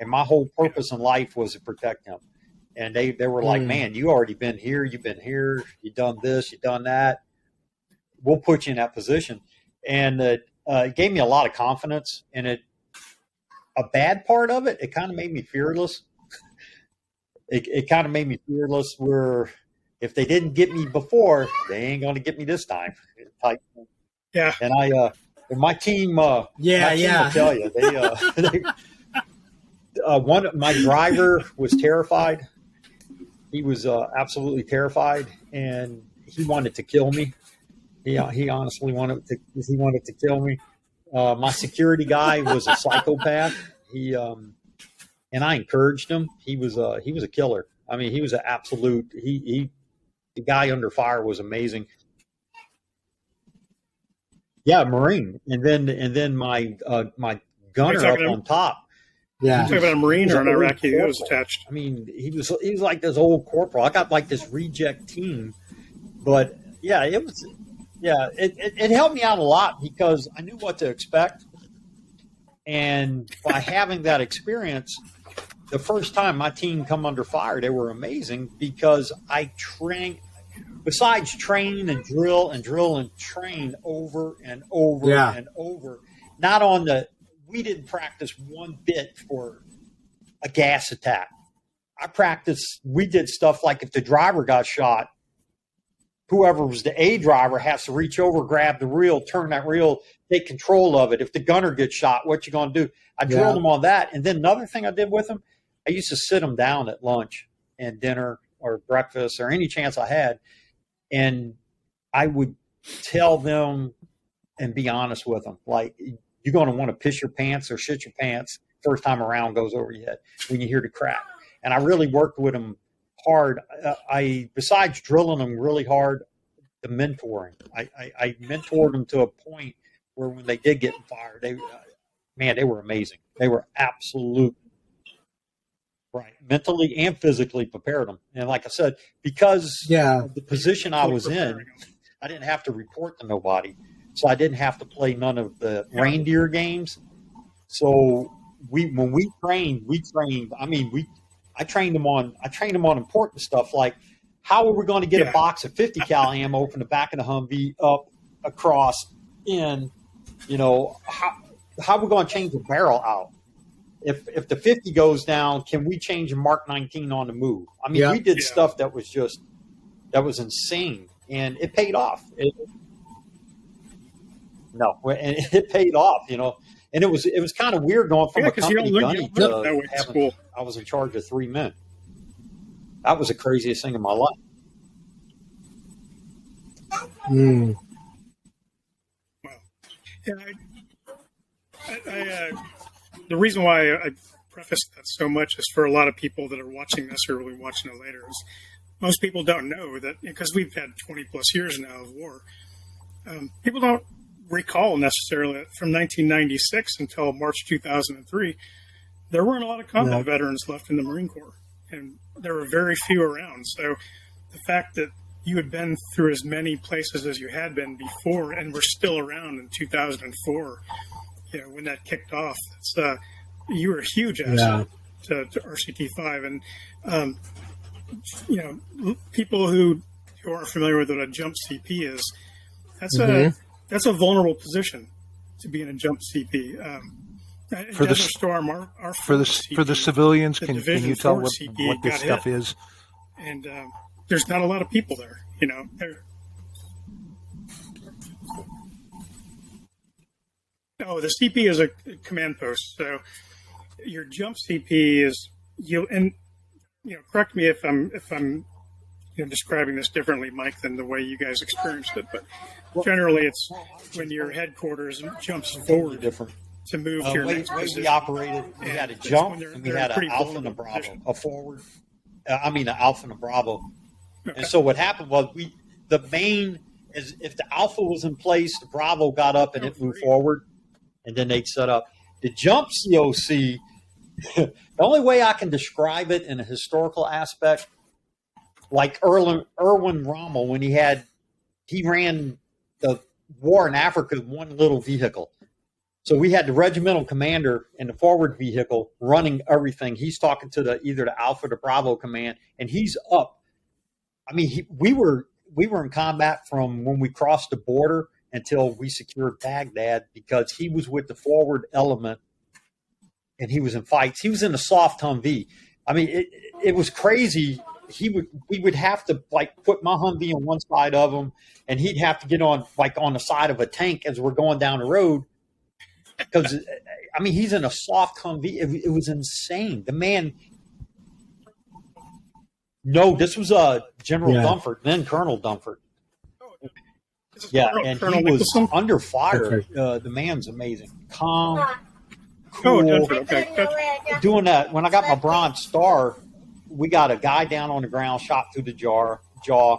And my whole purpose in life was to protect him. And they were like, man, you already been here, you've been here, you've done this, you've done that. We'll put you in that position. And it gave me a lot of confidence, and it a bad part of it, it kind of made me fearless. It kind of made me fearless where if they didn't get me before, they ain't going to get me this time. Type. Yeah. And my team, will tell you, my driver was terrified. He was absolutely terrified, and he wanted to kill me. He honestly wanted to kill me. My security guy was a psychopath. And I encouraged him. He was a killer. I mean, he was an absolute. The guy under fire was amazing. Yeah, Marine, and then my gunner up on top. Yeah, you talking about a Marine or an Iraqi that was attached? I mean, he was like this old corporal. I got like this reject team, but yeah, it was. Yeah, it helped me out a lot because I knew what to expect, and by having that experience, the first time my team come under fire, they were amazing because I trained. Besides train and drill and train over and over and over, we didn't practice one bit for a gas attack. We did stuff like if the driver got shot, whoever was the A driver has to reach over, grab the reel, turn that reel, take control of it. If the gunner gets shot, what you going to do? I drilled them on that. And then another thing I did with them, I used to sit them down at lunch and dinner or breakfast or any chance I had. And I would tell them and be honest with them. Like, you're going to want to piss your pants or shit your pants first time around goes over your head when you hear the crack. And I really worked with them hard. Besides drilling them really hard, the mentoring. I mentored them to a point where when they did get fired, they were amazing. They were absolute. Right, mentally and physically prepared them. And like I said, because of the position I was in, I didn't have to report to nobody. So I didn't have to play none of the reindeer games. So when we trained, I trained them on important stuff like how are we going to get a box of 50 cal ammo from the back of the Humvee up, across, in, how are we going to change the barrel out? If the 50 goes down, can we change a Mark 19 on the move? I mean, we did stuff that was insane, and it paid off. It paid off, And it was kind of weird going from a company gunny to having, I was in charge of 3 men. That was the craziest thing in my life. Well, yeah, the reason why I preface that so much is for a lot of people that are watching this or will be watching it later is most people don't know that because we've had 20 plus years now of war. People don't recall necessarily that from 1996 until March 2003, there weren't a lot of combat veterans left in the Marine Corps, and there were very few around. So the fact that you had been through as many places as you had been before and were still around in 2004, when that kicked off, you were a huge asset to RCT5. And, people who aren't familiar with what a jump CP is, that's a vulnerable position to be in a jump CP. For the civilians, can you tell what this stuff is? And there's not a lot of people there, Oh, the CP is a command post. So your jump CP is correct me if I'm describing this differently, Mike, than the way you guys experienced it. But generally, it's when your headquarters jumps forward to move to your next position. We operated. We had a jump, and we had an alpha and a bravo, a forward. An alpha and a bravo. Okay. And so what happened was the main is if the alpha was in place, the bravo got up and it moved forward. And then they'd set up the jump COC. The only way I can describe it in a historical aspect, like Erwin Rommel, when he ran the war in Africa with one little vehicle. So we had the regimental commander in the forward vehicle running everything. He's talking to either the Alpha or the Bravo command, and he's up. I mean, we were in combat from when we crossed the border until we secured Baghdad because he was with the forward element and he was in fights. He was in a soft Humvee. I mean, it was crazy. We would have to like put my Humvee on one side of him, and he'd have to get on the side of a tank as we're going down the road. Because I mean, he's in a soft Humvee. It was insane. The man. No, this was General Dunford, then Colonel Dunford. Yeah, and Colonel he was Nicholson? under fire. Okay. The man's amazing. Calm, cool. Dunford, okay. Doing that, when I got my Bronze Star, we got a guy down on the ground, shot through the jaw.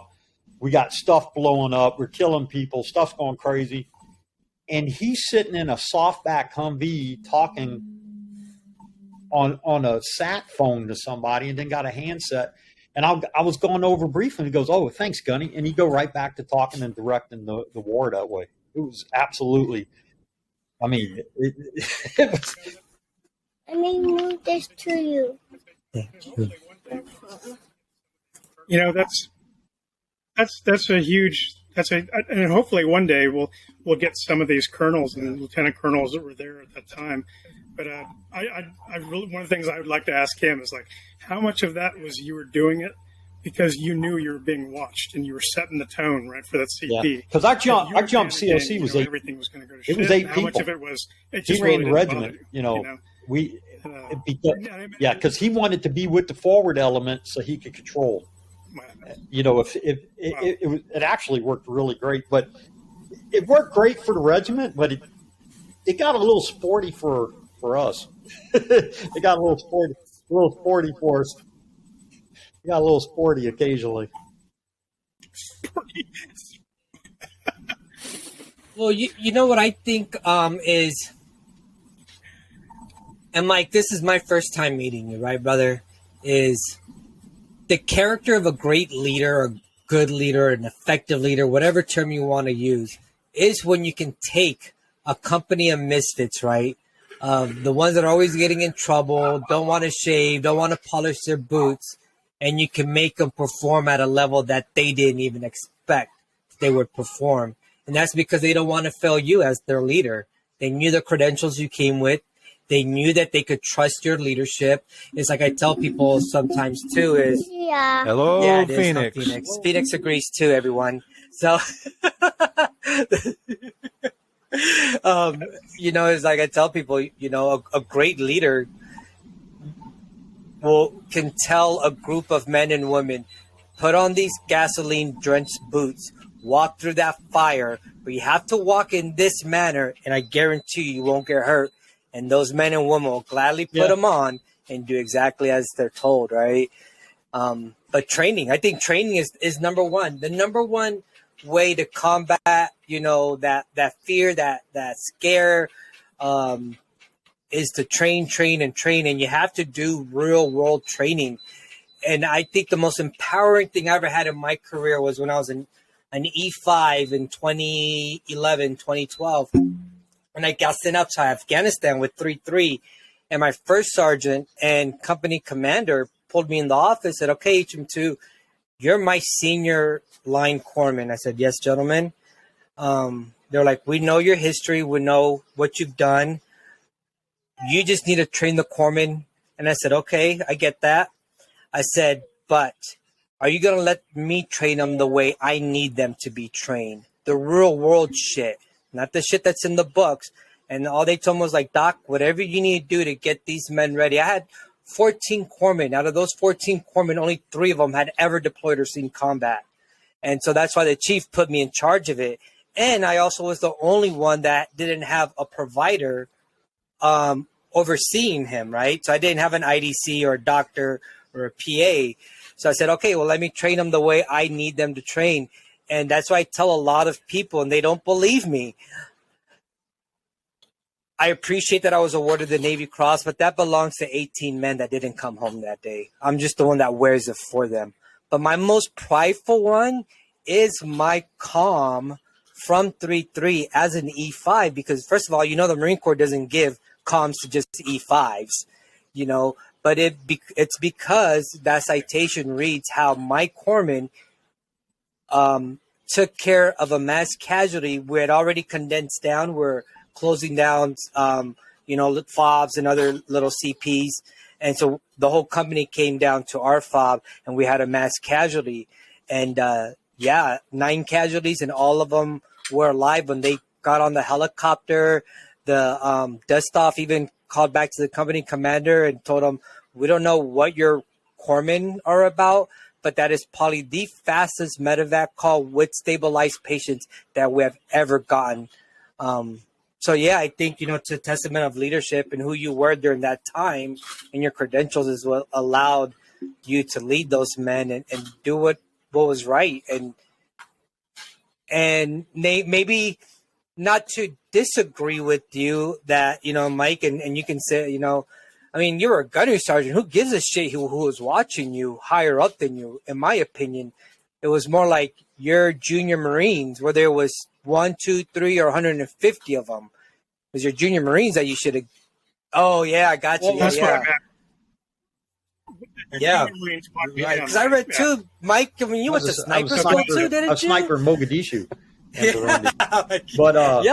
We got stuff blowing up. We're killing people. Stuff's going crazy. And he's sitting in a softback Humvee talking on a sat phone to somebody, and then got a handset. And I was going over briefly, and he goes, "Oh, thanks, Gunny," and he'd go right back to talking and directing the war that way. It was absolutely, I mean, it was. Let me move this to you. You know, that's a huge, and hopefully one day we'll get some of these colonels and lieutenant colonels that were there at that time. But I really, one of the things I would like to ask him is like, how much of that was you were doing it because you knew you were being watched and you were setting the tone right for that CP? Yeah, because I jumped COC was 8. Everything was going to go to shit. It was 8 how people. much of it was it He just ran really the didn't regiment. bother you? Yeah, because he wanted to be with the forward element so he could control. You know, it actually worked really great, but it worked great for the regiment, but it got a little sporty for us. It got a little sporty for us. It got a little sporty occasionally. Well, you know what I think is, and Mike, this is my first time meeting you, right, brother? Is the character of a great leader, a good leader, an effective leader, whatever term you want to use, is when you can take a company of misfits, right? The ones that are always getting in trouble, don't want to shave, don't want to polish their boots, and you can make them perform at a level that they didn't even expect they would perform. And that's because they don't want to fail you as their leader. They knew the credentials you came with. They knew that they could trust your leadership. It's like I tell people sometimes too is, Yeah. Hello, yeah, it is Phoenix. Phoenix. Phoenix agrees too, everyone. So, you know, it's like I tell people, you know, a great leader can tell a group of men and women, put on these gasoline-drenched boots, walk through that fire, but you have to walk in this manner, and I guarantee you won't get hurt. And those men and women will gladly put them on and do exactly as they're told, right? But training, I think training is number one. The number one way to combat, you know, that fear, that scare, is to train. And you have to do real world training. And I think the most empowering thing I ever had in my career was when I was an E5 in 2011, 2012. And I got sent up to Afghanistan with 3-3. And my first sergeant and company commander pulled me in the office, said, "Okay, HM2, you're my senior line corpsman." I said, "Yes, gentlemen." They're like, "We know your history. We know what you've done. You just need to train the corpsmen." And I said, "Okay, I get that." I said, "But are you going to let me train them the way I need them to be trained? The real world shit, not the shit that's in the books." And all they told me was like, "Doc, whatever you need to do to get these men ready." I had 14 corpsmen. Out of those 14 corpsmen, only 3 of them had ever deployed or seen combat. And so that's why the chief put me in charge of it. And I also was the only one that didn't have a provider overseeing him, right? So I didn't have an IDC or a doctor or a PA. So I said, "Okay, well, let me train them the way I need them to train." And that's why I tell a lot of people, and they don't believe me. I appreciate that I was awarded the Navy Cross, but that belongs to 18 men that didn't come home that day. I'm just the one that wears it for them. But my most prideful one is my comm from 3-3 as an E5, because first of all, you know, the Marine Corps doesn't give comms to just E5s, you know, but it's because that citation reads how my corpsman took care of a mass casualty. We had already condensed down. We're closing down FOBs and other little CPs. And so the whole company came down to our FOB, and we had a mass casualty. And 9 casualties, and all of them were alive when they got on the helicopter. The dust off even called back to the company commander and told him, "We don't know what your corpsmen are about, but that is probably the fastest medevac call with stabilized patients that we have ever gotten." So yeah, I think, it's a testament of leadership and who you were during that time, and your credentials is what allowed you to lead those men and do what was right. And maybe not to disagree with you that, Mike, and you can say, you're a gunnery sergeant. Who gives a shit who is watching you higher up than you? In my opinion, it was more like your junior Marines, whether it was 1, 2, 3, or 150 of them. It was your junior Marines that you should have. Oh yeah, I got you. Well, that's what I meant. Yeah, because I read too, Mike. I mean, you went to sniper school too, didn't you? A sniper in Mogadishu. But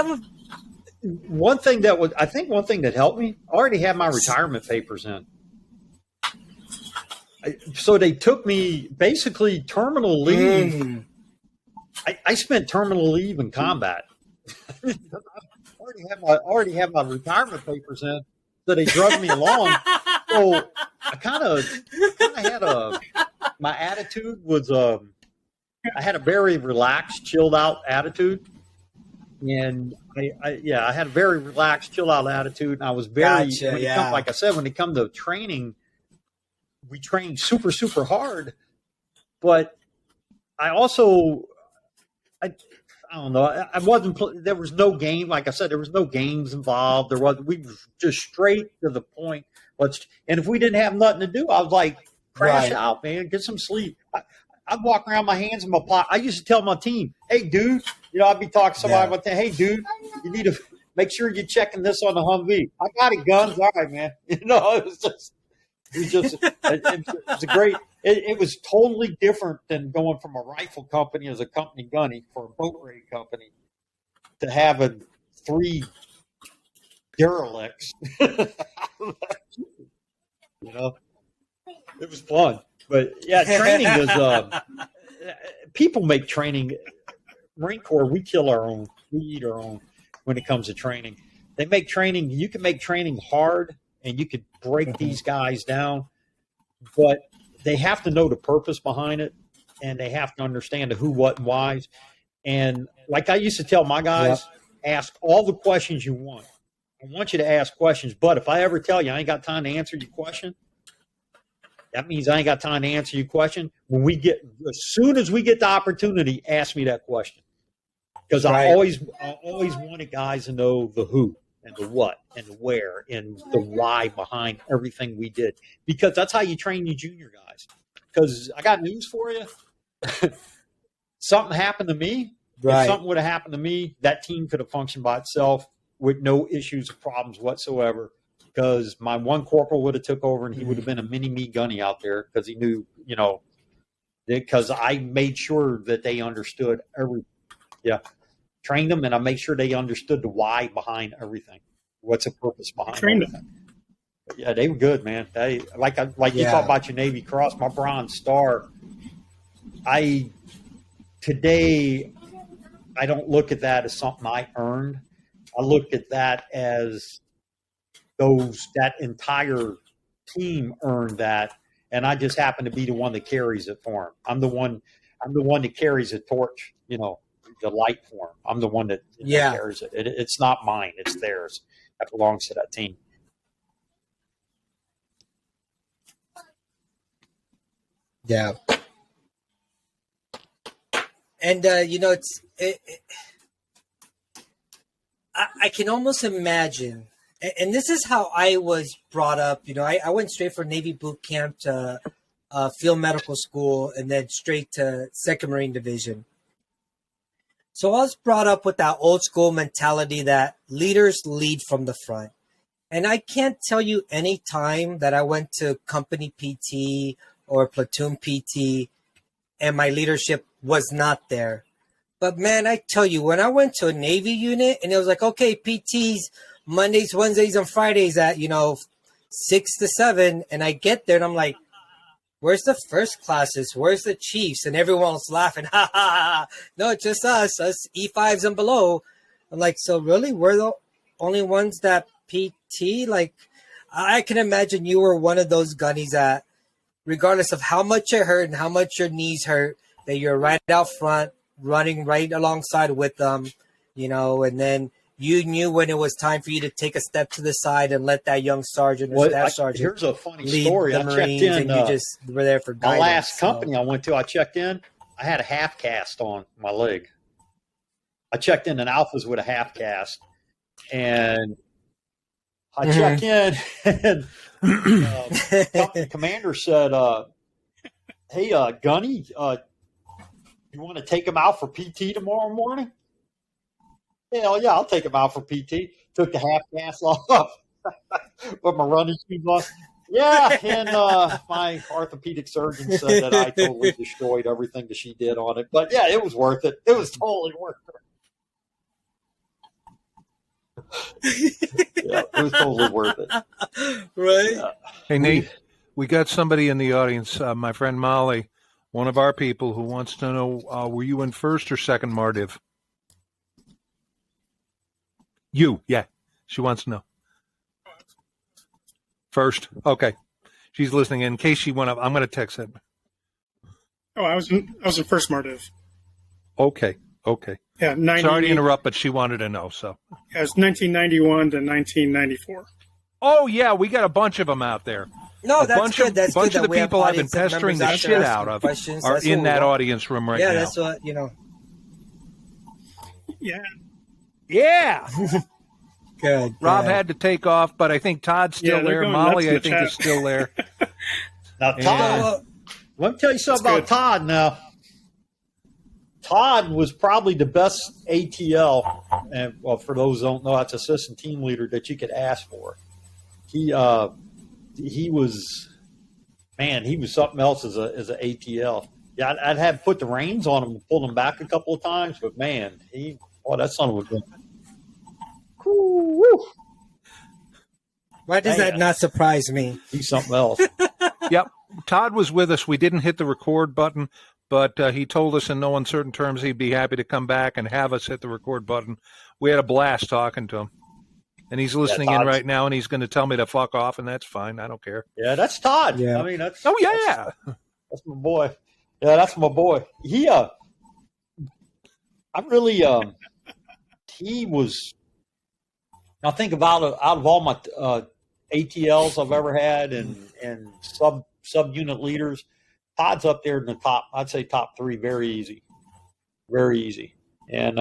one thing that helped me, I already had my retirement papers in. So they took me basically terminal leave. I spent terminal leave in combat. I already have my retirement papers in, so they drug me along. So I kind of had my attitude was I had a very relaxed, chilled out attitude, and I had a very relaxed, chilled out attitude, and I was very like I said, when it comes to training, we trained super, super hard, but I also I don't know. I wasn't. There was no game. Like I said, there was no games involved. We were just straight to the point. And if we didn't have nothing to do, I was like, crash out, man. Get some sleep. I'd walk around my hands in my pocket. I used to tell my team, "Hey, dude," I'd be talking to somebody about that. "Hey, dude, you need to make sure you're checking this on the Humvee." "I got it, guns." "All right, man." It was a great. It was totally different than going from a rifle company as a company gunny for a boat raid company to having 3 derelicts. It was fun, but yeah, training is. People make training. Marine Corps, we kill our own. We eat our own when it comes to training. They make training. You can make training hard, and you could break these guys down, but they have to know the purpose behind it, and they have to understand the who, what, and whys. And like I used to tell my guys, ask all the questions you want. I want you to ask questions, but if I ever tell you I ain't got time to answer your question, that means I ain't got time to answer your question. As soon as we get the opportunity, ask me that question. Because I always wanted guys to know the who and the what and the where and the why behind everything we did. Because that's how you train your junior guys. Because I got news for you. Something happened to me. If something would have happened to me, that team could have functioned by itself with no issues or problems whatsoever. Because my one corporal would have took over and he would have been a mini-me gunny out there because he knew, because I made sure that they understood trained them, and I made sure they understood the why behind everything. What's the purpose behind trained them? Yeah, they were good, man. They you talk about your Navy Cross, my Bronze Star. Today I don't look at that as something I earned. I look at that as that entire team earned that, and I just happen to be the one that carries it for them. I'm the one that carries the torch, the light for them. I'm the one that carries it. It's not mine; it's theirs. That belongs to that team. Yeah, and I can almost imagine. And this is how I was brought up. I went straight from Navy boot camp to field medical school and then straight to 2nd Marine Division. So I was brought up with that old school mentality that leaders lead from the front. And I can't tell you any time that I went to company PT or platoon PT and my leadership was not there. But man, I tell you, when I went to a Navy unit and it was like, okay, PTs, Mondays, Wednesdays, and Fridays at 6 to 7, and I get there and I'm like, where's the first classes? Where's the chiefs? And everyone's laughing. Ha ha ha. No, it's just us E5s and below. I'm like, so really? We're the only ones that PT? Like, I can imagine you were one of those gunnies that, regardless of how much it hurt and how much your knees hurt, that you're right out front, running right alongside with them, and then you knew when it was time for you to take a step to the side and let that young sergeant or staff sergeant here's a funny lead story. the I checked Marines, in. and you just were there for guidance. My last company I went to, I checked in. I had a half cast on my leg. I checked in Alphas with a half cast, and I checked in, and company commander said, "Hey, Gunny, you want to take him out for PT tomorrow morning?" Hell yeah, I'll take him out for PT. Took the half cast off, put my running shoes on. Yeah, and my orthopedic surgeon said that I totally destroyed everything that she did on it. But yeah, it was worth it. It was totally worth it. Yeah, it was totally worth it. Right? Hey, Nate, we got somebody in the audience, my friend Molly, one of our people, who wants to know, were you in first or second Mardiv? You, yeah. She wants to know. First. Okay. She's listening. In case she went up, I'm going to text it. Oh, I was in first Mardiv. Okay. Yeah, Sorry to interrupt, but she wanted to know. So it was 1991 to 1994. Oh yeah, we got a bunch of them out there. No, that's good. That's bunch good. of the people I've been pestering the shit out of are in that audience room right now. Yeah, that's what Yeah. Yeah. Good. Rob had to take off, but I think Todd's still there. Molly, I think, is still there. Now, Todd, let me tell you something about Todd now. Todd was probably the best ATL, and well, for those who don't know, that's assistant team leader that you could ask for. He was something else as a ATL. Yeah, I'd have put the reins on him and pulled him back a couple of times, but man, that son of a gun. Why does that not surprise me? He's something else. Yep. Todd was with us. We didn't hit the record button, but he told us in no uncertain terms he'd be happy to come back and have us hit the record button. We had a blast talking to him. And he's listening in right now, and he's going to tell me to fuck off, and that's fine. I don't care. Yeah, that's Todd. Yeah. I mean, that's my boy. Yeah, that's my boy. He was. Now think about it. Out of all my ATLs I've ever had and sub unit leaders, Todd's up there in the top. I'd say top three, very easy, very easy. And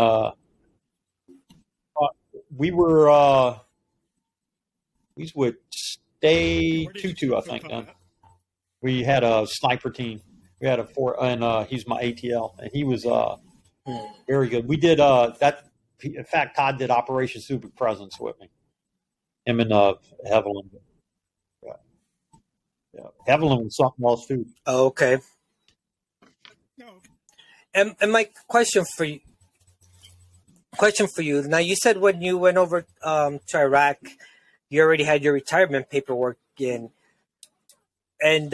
we was with Stay Tutu, I think. Then we had a sniper team. We had and he's my ATL, and he was very good. We did that. In fact, Todd did Operation Super Presence with me. Him and Hevelin. Yeah. Hevelin was something else too. Oh, okay. And my question for you. Now, you said when you went over to Iraq, you already had your retirement paperwork in, and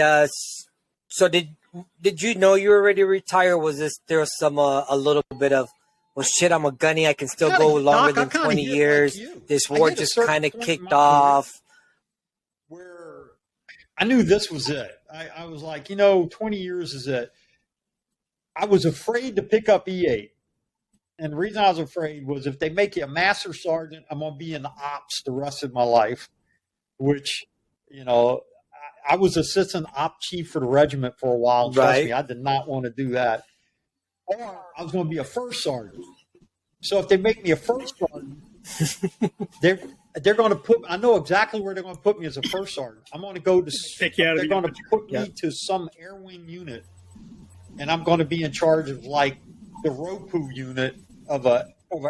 so did you know you were ready to retire? Was there some a little bit of, well, shit, I'm a gunny, I can still go longer than 20 years. Like this war just kind of kicked off. Where I knew this was it. I was like, 20 years is it. I was afraid to pick up E8. And the reason I was afraid was if they make you a master sergeant, I'm going to be in the ops the rest of my life, which, I was assistant op chief for the regiment for a while. Trust me, I did not want to do that. Or I was going to be a first sergeant. So if they make me a first sergeant, they're going to put. I know exactly where they're going to put me as a first sergeant. I'm going to go to. They're going to put me to some air wing unit, and I'm going to be in charge of like the ROPU unit of an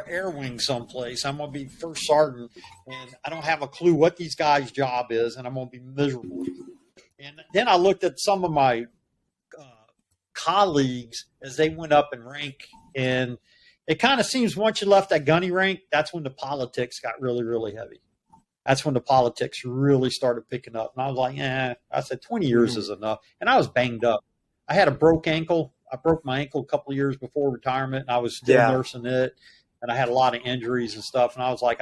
air wing someplace. I'm going to be first sergeant, and I don't have a clue what these guys' job is, and I'm going to be miserable. And then I looked at some of my colleagues as they went up in rank, and it kind of seems once you left that gunny rank, that's when the politics got really, really heavy. that's when the politics really started picking up. And I was like, I said 20 years is enough. And I was banged up. I had a broke ankle. I broke my ankle a couple of years before retirement, and I was still nursing it. And I had a lot of injuries and stuff. And I was like,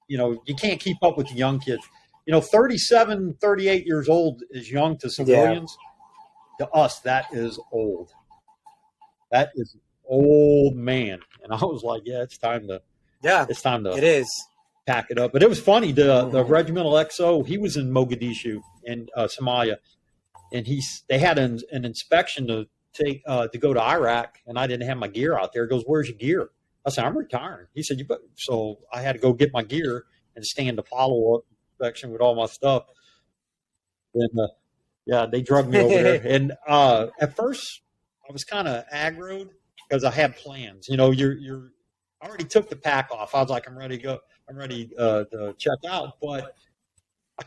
you can't keep up with the young kids. 37, 38 years old is young to civilians. To us, that is old. That is old man. And I was like, it's time to it is pack it up. But it was funny. The regimental XO, he was in Mogadishu in Somalia, and they had an inspection to go to Iraq, and I didn't have my gear out there. He goes, "Where's your gear?" I said, "I'm retiring." He said, so I had to go get my gear and stand the follow-up inspection with all my stuff. And they drugged me over there. And at first, I was kind of aggroed because I had plans. I already took the pack off. I was like, I'm ready to go. I'm ready to check out. But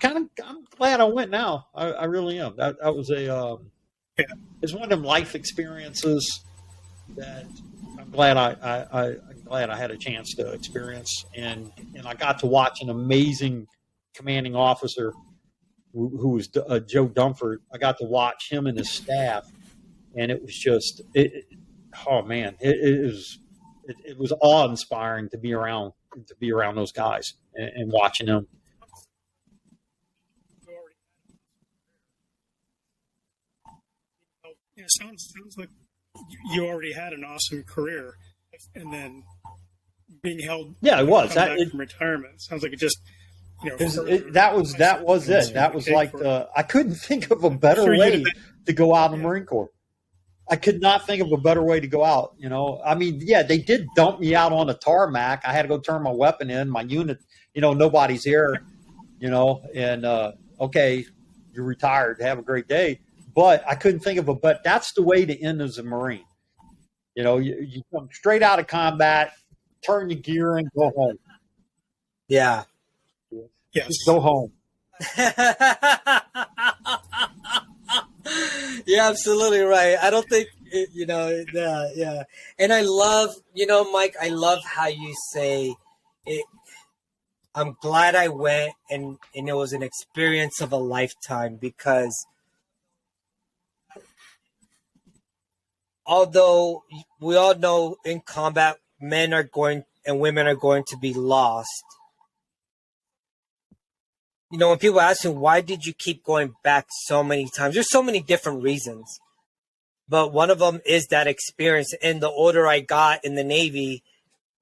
I'm glad I went now. I really am. That was it's one of them life experiences that I'm glad I had a chance to experience, and I got to watch an amazing commanding officer who was Joe Dunford. I got to watch him and his staff, and it was just oh man, it was awe inspiring to be around those guys and watching them. It sounds like you already had an awesome career, and then being held. Yeah, it was from retirement. Sounds like it just. That was it. That was like I couldn't think of a better way to go out in the Marine Corps. I could not think of a better way to go out. I mean, they did dump me out on a tarmac. I had to go turn my weapon in. My unit, nobody's here. And okay, you're retired. Have a great day. But I couldn't think of but that's the way to end as a Marine. You come straight out of combat, turn your gear in, go home. Yeah. Yes. Just go home. You're absolutely right. I don't think, yeah. And I love, Mike, I love how you say it. I'm glad I went and it was an experience of a lifetime, because although we all know in combat, men are going and women are going to be lost. When people ask me, why did you keep going back so many times? There's so many different reasons. But one of them is that experience. And the older I got in the Navy,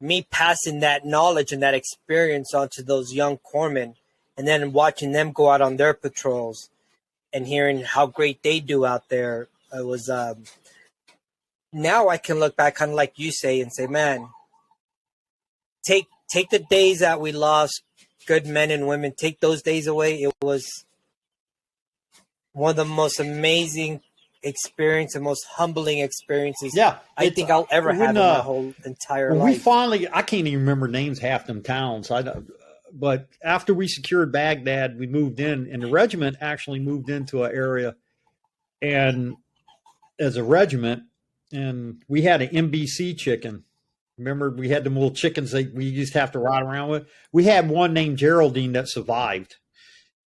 me passing that knowledge and that experience onto those young corpsmen, and then watching them go out on their patrols and hearing how great they do out there. It was, now I can look back kind of like you say and say, man, take the days that we lost, good men and women, take those days away. It was one of the most amazing experience and most humbling experiences I think I'll ever have in my whole entire life. I can't even remember names half them towns. But after we secured Baghdad, we moved in, and the regiment actually moved into an area, and as a regiment, and we had an MBC chicken. Remember, we had them little chickens that we used to have to ride around with. We had one named Geraldine that survived.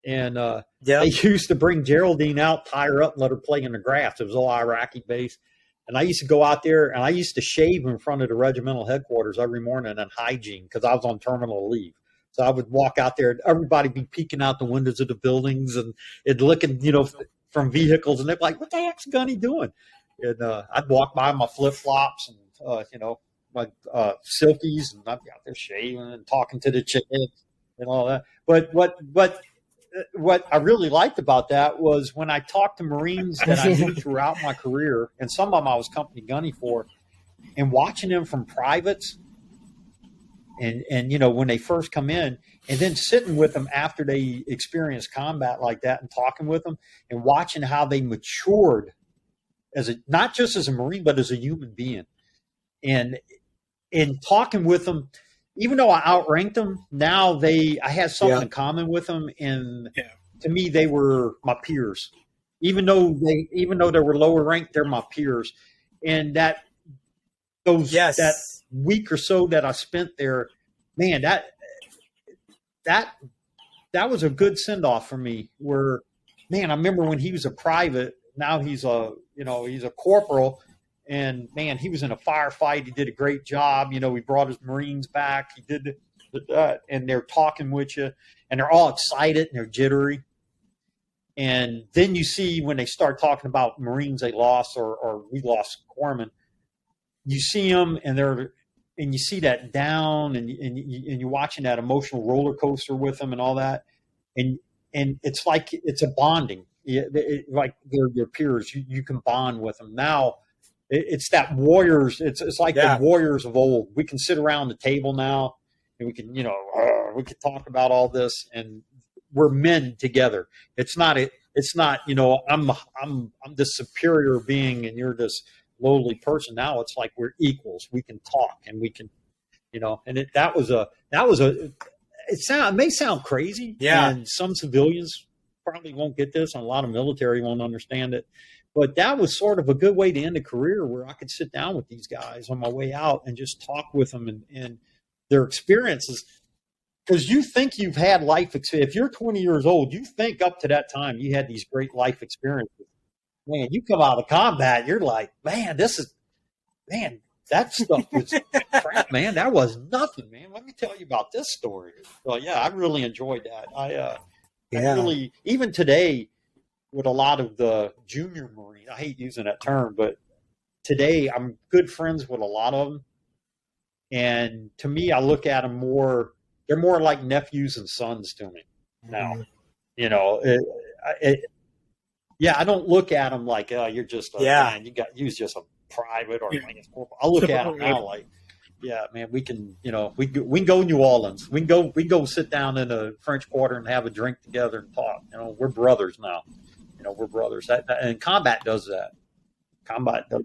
And they used to bring Geraldine out, tie her up, and let her play in the grass. It was all Iraqi base. And I used to go out there, and I used to shave in front of the regimental headquarters every morning on hygiene because I was on terminal leave. So I would walk out there, and everybody be peeking out the windows of the buildings and looking, from vehicles. And they'd be like, what the heck's Gunny doing? And I'd walk by my flip-flops and, my silkies, and I'd be out there shaving and talking to the chicken and all that. But what I really liked about that was when I talked to Marines that I knew throughout my career, and some of them I was company gunny for, and watching them from privates and when they first come in, and then sitting with them after they experience combat like that and talking with them and watching how they matured not just as a Marine, but as a human being. And in talking with them, even though I outranked them, now I had something in common with them, and to me they were my peers. Even though they were lower ranked, they're my peers. And that week or so that I spent there, man, that that was a good send off for me. Where, man, I remember when he was a private. Now he's a corporal, and man, he was in a firefight. He did a great job. He brought his Marines back. He did that, and they're talking with you, and they're all excited and they're jittery. And then you see when they start talking about Marines they lost or we lost corpsmen, you see them and you see that down and you're watching that emotional roller coaster with them and all that. And it's like it's a bonding. Like they're your peers. You can bond with them. Now it's that warriors. It's like the warriors of old. We can sit around the table now and we can, we can talk about all this and we're men together. It's not, I'm this superior being and you're this lowly person. Now it's like we're equals. We can talk and we can, and it may sound crazy. Yeah. And some civilians probably won't get this and a lot of military won't understand it. But that was sort of a good way to end a career where I could sit down with these guys on my way out and just talk with them and their experiences. Because you think you've had life experience. If you're 20 years old, you think up to that time you had these great life experiences. Man, you come out of combat, you're like, man, that stuff was crap, man. That was nothing, man. Let me tell you about this story. So, yeah, I really enjoyed that. I really, even today, with a lot of the junior Marines, I hate using that term, but today I'm good friends with a lot of them. And to me, I look at them more. They're more like nephews and sons to me now. I don't look at them like, you're just man, you was just a private or corporal. I look at them now like, yeah, man, we can, we can go New Orleans. We can go sit down in a French Quarter and have a drink together and talk. We're brothers now. We're brothers. And combat does that. Combat does.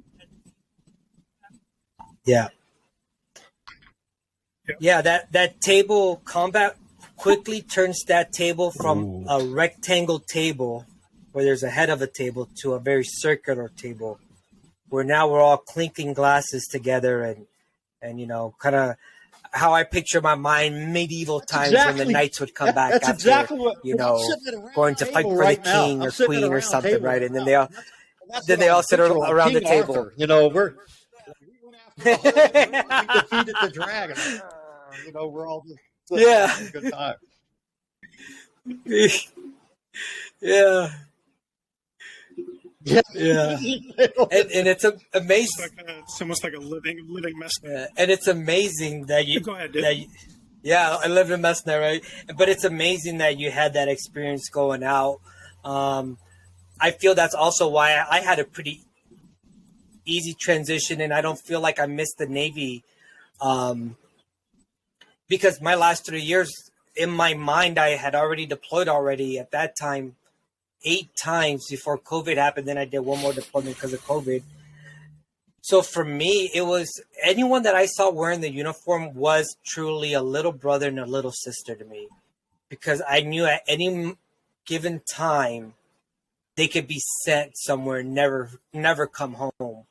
Yeah. Yeah, that table combat quickly turns that table from a rectangle table where there's a head of a table to a very circular table where now we're all clinking glasses together and kind of how I picture my mind medieval times when the knights would come back after, exactly what, going to fight for the king or queen or something, table. Right? And then they all sit around the table. Arthur, we defeated the dragon. We're all just having a good time. Yeah. And it's amazing. It's almost like a living mess. And it's amazing that you go ahead, dude. I live in a mess now, right? But it's amazing that you had that experience going out. I feel that's also why I had a pretty easy transition, and I don't feel like I missed the Navy, because my last 3 years in my mind, I had already deployed at that time 8 times before COVID happened. Then I did one more deployment because of COVID. So for me, it was anyone that I saw wearing the uniform was truly a little brother and a little sister to me, because I knew at any given time they could be sent somewhere and never come home.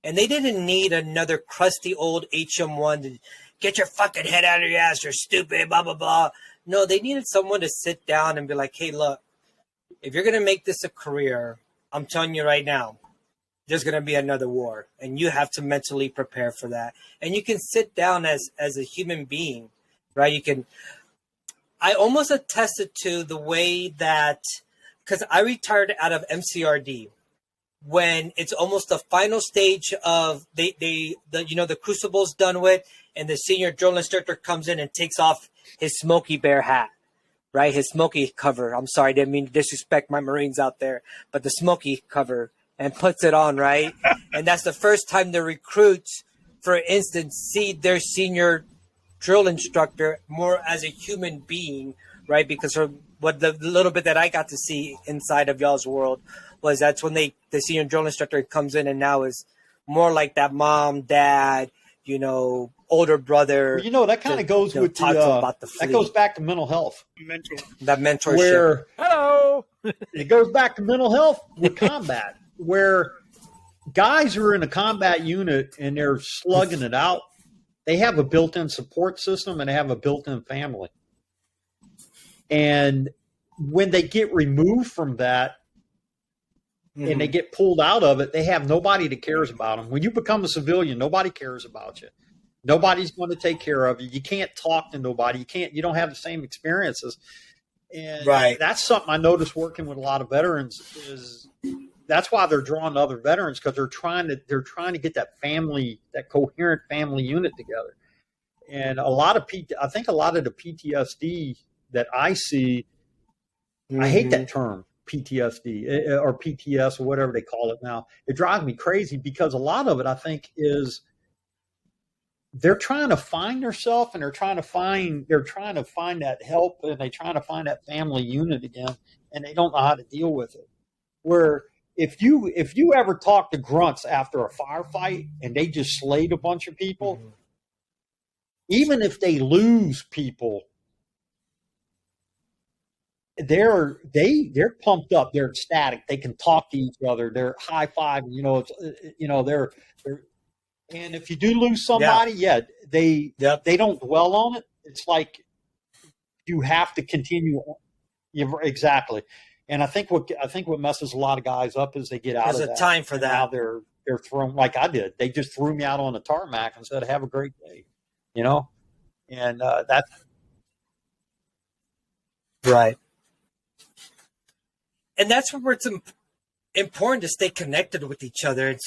And they didn't need another crusty old HM1 to get your fucking head out of your ass, you're stupid, blah, blah, blah. No, they needed someone to sit down and be like, hey, look, if you're going to make this a career, I'm telling you right now, there's going to be another war, and you have to mentally prepare for that. And you can sit down as a human being, right? I almost attested to the way that, because I retired out of MCRD, when it's almost the final stage of the crucible's done with, and the senior drill instructor comes in and takes off his Smokey Bear hat, right? His Smokey cover. I'm sorry, I didn't mean to disrespect my Marines out there, but the Smokey cover, and puts it on, right? And that's the first time the recruits, for instance, see their senior drill instructor more as a human being, right? Because from what the little bit that I got to see inside of y'all's world was that's when the senior drill instructor comes in and now is more like that mom, dad, older brother. Well, that kind of goes with about the fleet. That goes back to mental health. That mentorship. Hello. It goes back to mental health with combat, where guys who are in a combat unit and they're slugging it out, they have a built-in support system and they have a built-in family. And when they get removed from that and they get pulled out of it, they have nobody that cares about them. When you become a civilian, nobody cares about you. Nobody's going to take care of you. You can't talk to nobody. You don't have the same experiences. And that's something I noticed working with a lot of veterans is that's why they're drawn to other veterans, because they're trying to get that family, that coherent family unit together. And I think a lot of the PTSD that I see, I hate that term, PTSD or PTS or whatever they call it now. It drives me crazy because a lot of it, I think, is they're trying to find themselves, and they're trying to find that help, and they're trying to find that family unit again, and they don't know how to deal with it. Where if you ever talk to grunts after a firefight and they just slayed a bunch of people, even if they lose people, they're pumped up, they're ecstatic, they can talk to each other, they're high fiving, they're and if you do lose somebody, they don't dwell on it. It's like you have to continue on. Exactly. And I think what messes a lot of guys up is they get out of that. There's a time for that. Now they're thrown, like I did. They just threw me out on the tarmac and said, "Have a great day," And that's right. And that's where it's important to stay connected with each other. And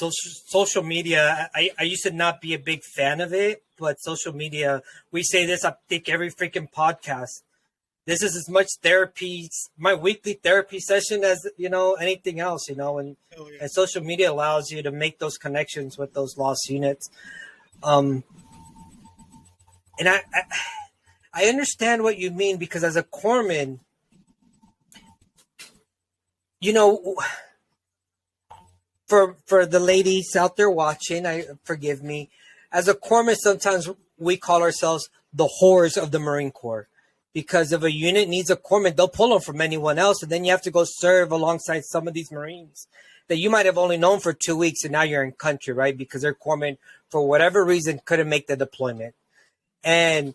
social media, I used to not be a big fan of it, but social media, we say this, I think every freaking podcast. This is as much therapy, my weekly therapy session as, anything else, and social media allows you to make those connections with those lost units. And I understand what you mean, because as a corpsman, for the ladies out there watching, forgive me, as a corpsman, sometimes we call ourselves the whores of the Marine Corps, because if a unit needs a corpsman, they'll pull them from anyone else, and then you have to go serve alongside some of these Marines that you might have only known for 2 weeks, and now you're in country, right? Because their corpsman, for whatever reason, couldn't make the deployment. And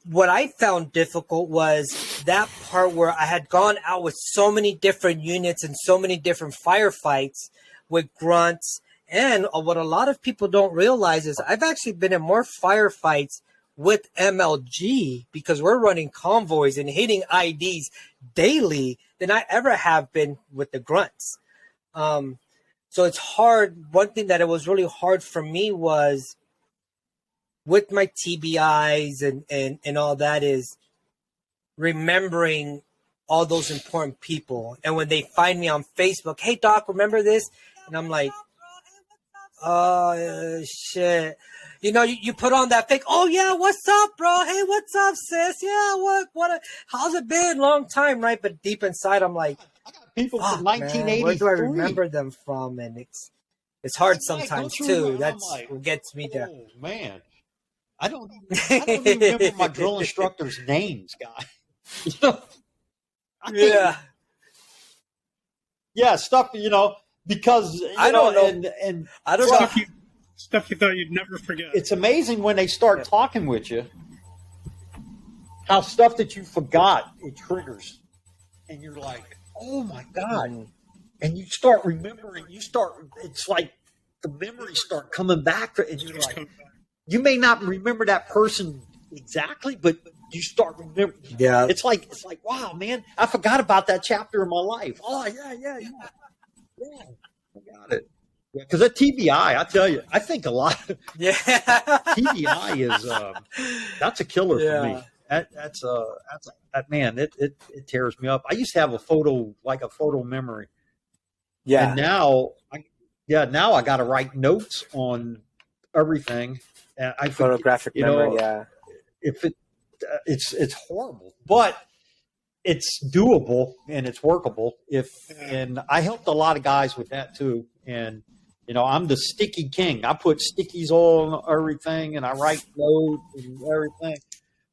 what I found difficult was that part where I had gone out with so many different units and so many different firefights with grunts. And what a lot of people don't realize is I've actually been in more firefights with MLG, because we're running convoys and hitting IDs daily, than I ever have been with the grunts. So it's hard. One thing that it was really hard for me was with my TBIs and all that is remembering all those important people. And when they find me on Facebook, "Hey Doc, remember this?" And I'm like, "Oh shit." You put on that fake, "Oh yeah, what's up, bro? Hey, what's up, sis? Yeah, how's it been? Long time," right? But deep inside, I'm like, I got people from 1983. Where do I remember them from? And it's hard sometimes too. That's what gets me down. Oh man, I don't even remember my drill instructors' names, guy. Yeah, stuff. Because I don't know, and I don't know. Stuff you thought you'd never forget. It's amazing when they start talking with you, how stuff that you forgot, it triggers. And you're like, "Oh my God." And you start remembering, it's like the memories start coming back. And you're like, you may not remember that person exactly, but you start remembering. Yeah. It's like, wow, man, I forgot about that chapter in my life. Oh, yeah. I got it. Because that TBI, I tell you, I think a lot. TBI is that's a killer for me. That's man, it tears me up. I used to have a photo memory. Yeah. And now I got to write notes on everything. And I photographic memory. If it's horrible, but it's doable and it's workable. And I helped a lot of guys with that too. And I'm the sticky king. I put stickies on everything, and I write notes and everything.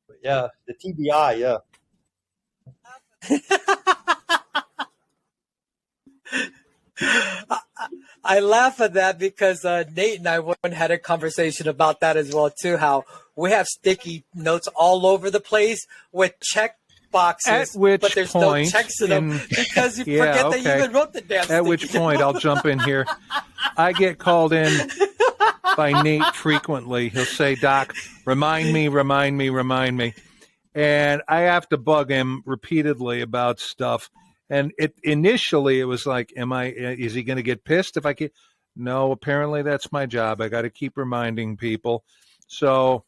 But yeah, the TBI, yeah. I laugh at that because Nate and I had a conversation about that as well too. How we have sticky notes all over the place with check boxes, but there's no checks in them because you forget that you even wrote the damn. At which point, I'll jump in here. I get called in by Nate frequently. He'll say, "Doc, remind me," and I have to bug him repeatedly about stuff. And initially it was like, is he going to get pissed if I keep? No, apparently that's my job. I got to keep reminding people. So,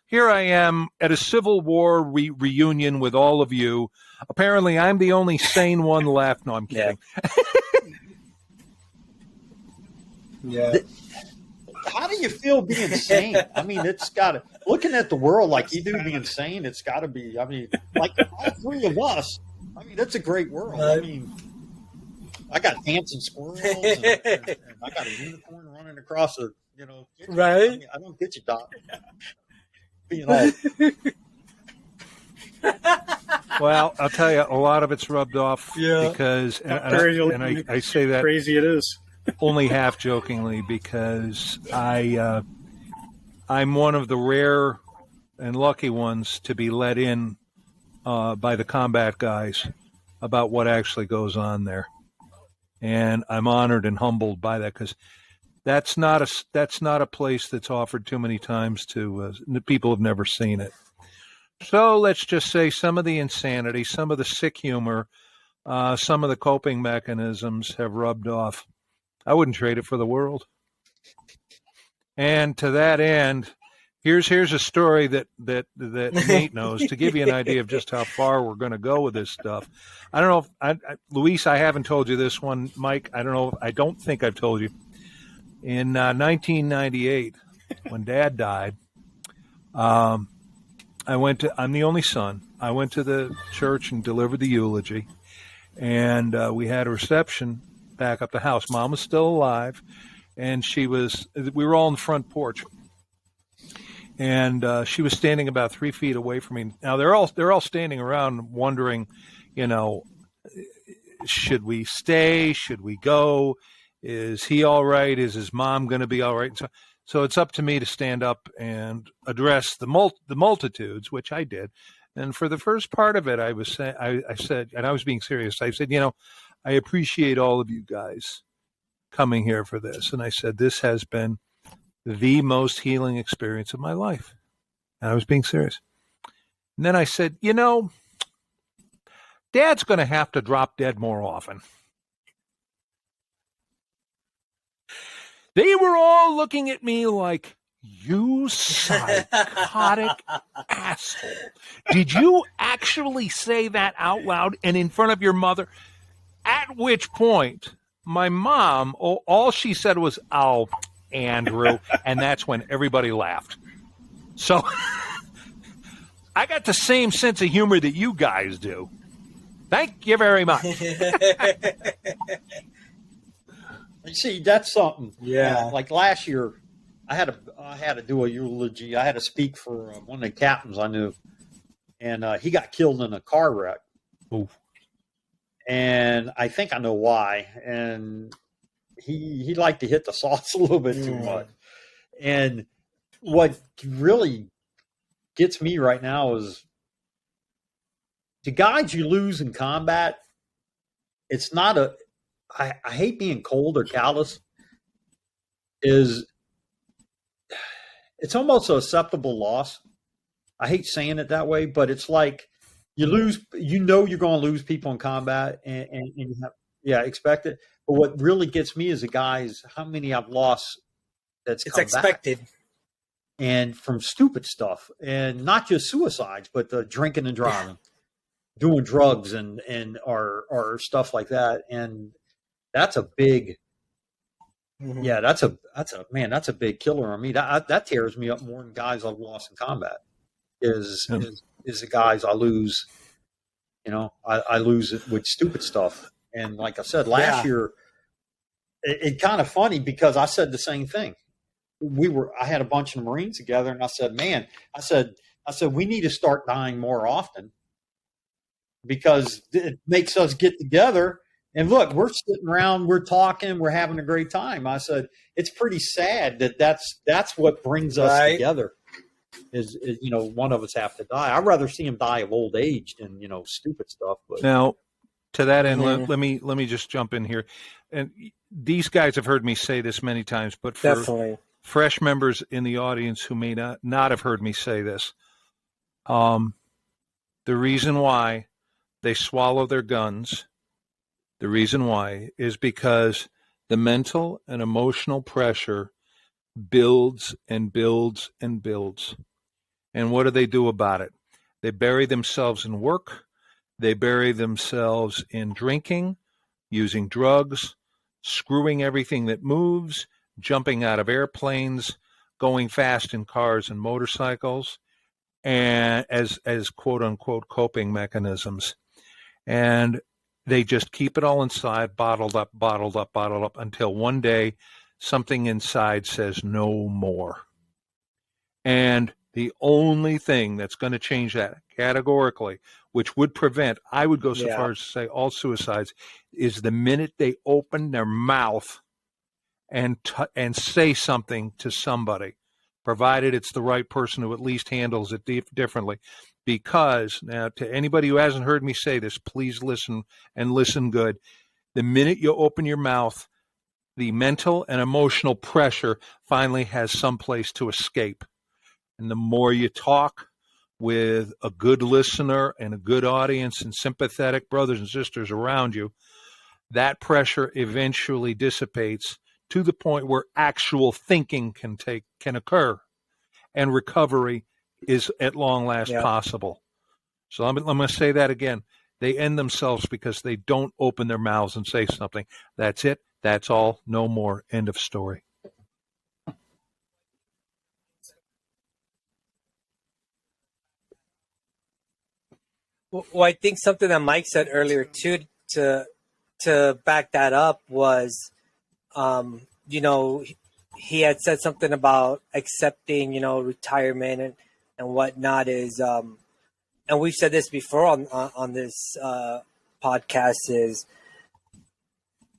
here I am at a Civil War reunion with all of you. Apparently I'm the only sane one left. No, I'm kidding. Yeah. How do you feel being sane? I mean, it's got to, looking at the world like you do being sane, it's got to be, I mean, like all three of us, I mean, that's a great world. I mean, I got dancing squirrels and I got a unicorn running across the, kitchen. Right? I mean, I don't get you, Doc. Being all. Well, I'll tell you, a lot of it's rubbed off because, and I say that crazy it is. only half jokingly because I'm one of the rare and lucky ones to be let in by the combat guys about what actually goes on there, and I'm honored and humbled by that because that's not a place that's offered too many times to people who've never seen it. So let's just say some of the insanity, some of the sick humor, some of the coping mechanisms have rubbed off. I wouldn't trade it for the world. And to that end, here's a story that Nate knows to give you an idea of just how far we're going to go with this stuff. I don't know if Luis, I haven't told you this one. Mike, I don't know. I don't think I've told you. In 1998, when Dad died, I'm the only son. I went to the church and delivered the eulogy, and we had a reception back up the house. Mom was still alive, and we were all on the front porch. And she was standing about 3 feet away from me. Now they're all standing around wondering, should we stay? Should we go? Is he all right? Is his mom going to be all right? So it's up to me to stand up and address the multitudes, which I did. And for the first part of it, I said, and I was being serious. I said, I appreciate all of you guys coming here for this. And I said, this has been the most healing experience of my life. And I was being serious. And then I said, Dad's going to have to drop dead more often. They were all looking at me like, you psychotic asshole. Did you actually say that out loud and in front of your mother? At which point, my mom, all she said was, "Oh, Andrew," and that's when everybody laughed. So I got the same sense of humor that you guys do. Thank you very much. You see, that's something. Yeah. Like last year, I had to do a eulogy. I had to speak for one of the captains I knew, and he got killed in a car wreck. Ooh. And I think I know why. And he liked to hit the sauce a little bit too much. And what really gets me right now is the guys you lose in combat. It's not I hate being cold or callous. It's almost a acceptable loss. I hate saying it that way, but it's like you lose. You're going to lose people in combat, and you have, expect it. But what really gets me is the guys. How many I've lost? It's expected, back. And from stupid stuff, and not just suicides, but the drinking and driving, doing drugs, and or stuff like that, and that's a big. Mm-hmm. Yeah, that's a big killer on me. That tears me up more than guys I've lost in combat. Is the guys I lose? I lose it with stupid stuff. And like I said last year, it kind of funny because I said the same thing. I had a bunch of Marines together, and I said, "Man," I said, we need to start dying more often because it makes us get together And look, we're sitting around, we're talking, we're having a great time. I said, it's pretty sad that that's what brings us Right. together. Is one of us have to die. I'd rather see him die of old age than stupid stuff. But Now, to that end, Mhm. let me just jump in here. And these guys have heard me say this many times, but for Definitely. fresh members in the audience who may not have heard me say this, the reason why they swallow their guns, the reason why is because the mental and emotional pressure builds and builds and builds. And what do they do about it? They bury themselves in work. They bury themselves in drinking, using drugs, screwing everything that moves, jumping out of airplanes, going fast in cars and motorcycles, and as quote unquote coping mechanisms. And they just keep it all inside, bottled up, bottled up, bottled up, until one day something inside says no more. And the only thing that's going to change that categorically, which would prevent, I would go so Yeah. far as to say all suicides, is the minute they open their mouth and say something to somebody, provided it's the right person who at least handles it differently. Because now, to anybody who hasn't heard me say this, please listen and listen good. The minute you open your mouth, the mental and emotional pressure finally has some place to escape. And the more you talk with a good listener and a good audience and sympathetic brothers and sisters around you, that pressure eventually dissipates to the point where actual thinking can occur, and recovery is at long last possible. So I'm going to say that again. They end themselves because they don't open their mouths and say something. That's it. That's all. No more. End of story. Well, I think something that Mike said earlier too, to back that up was, he had said something about accepting, retirement and whatnot is, and we've said this before on this podcast, is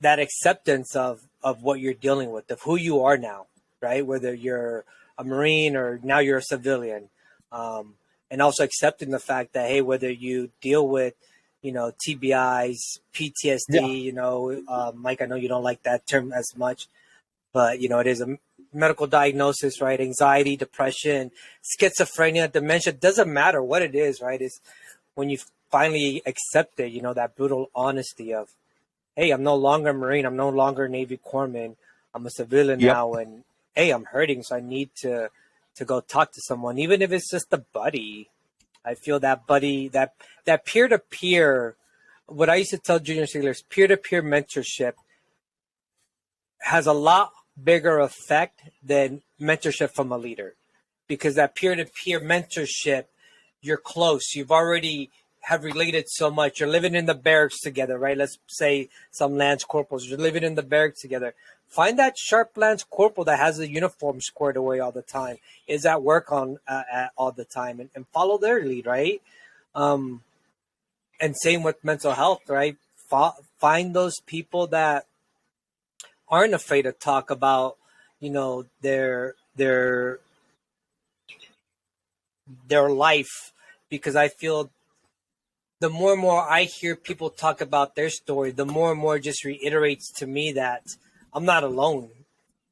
that acceptance of what you're dealing with, of who you are now, right? Whether you're a Marine or now you're a civilian, and also accepting the fact that, hey, whether you deal with, TBIs, PTSD, Mike, I know you don't like that term as much, but, it is a medical diagnosis, right? Anxiety, depression, schizophrenia, dementia, doesn't matter what it is, right? It's when you finally accept it, that brutal honesty of, hey, I'm no longer a Marine. I'm no longer a Navy corpsman. I'm a civilian now. And, hey, I'm hurting, so I need to go talk to someone, even if it's just a buddy. I feel that buddy, that peer-to-peer, what I used to tell junior sailors, peer-to-peer mentorship has a lot bigger effect than mentorship from a leader, because that peer-to-peer mentorship, you're close. You've already have related so much. You're living in the barracks together, right? Let's say some Lance Corporals. You're living in the barracks together. Find that sharp Lance Corporal that has a uniform squared away all the time, is at work on all the time, and follow their lead, right? And same with mental health, right? Find those people that aren't afraid to talk about, their life, because I feel the more and more I hear people talk about their story, the more and more it just reiterates to me that I'm not alone.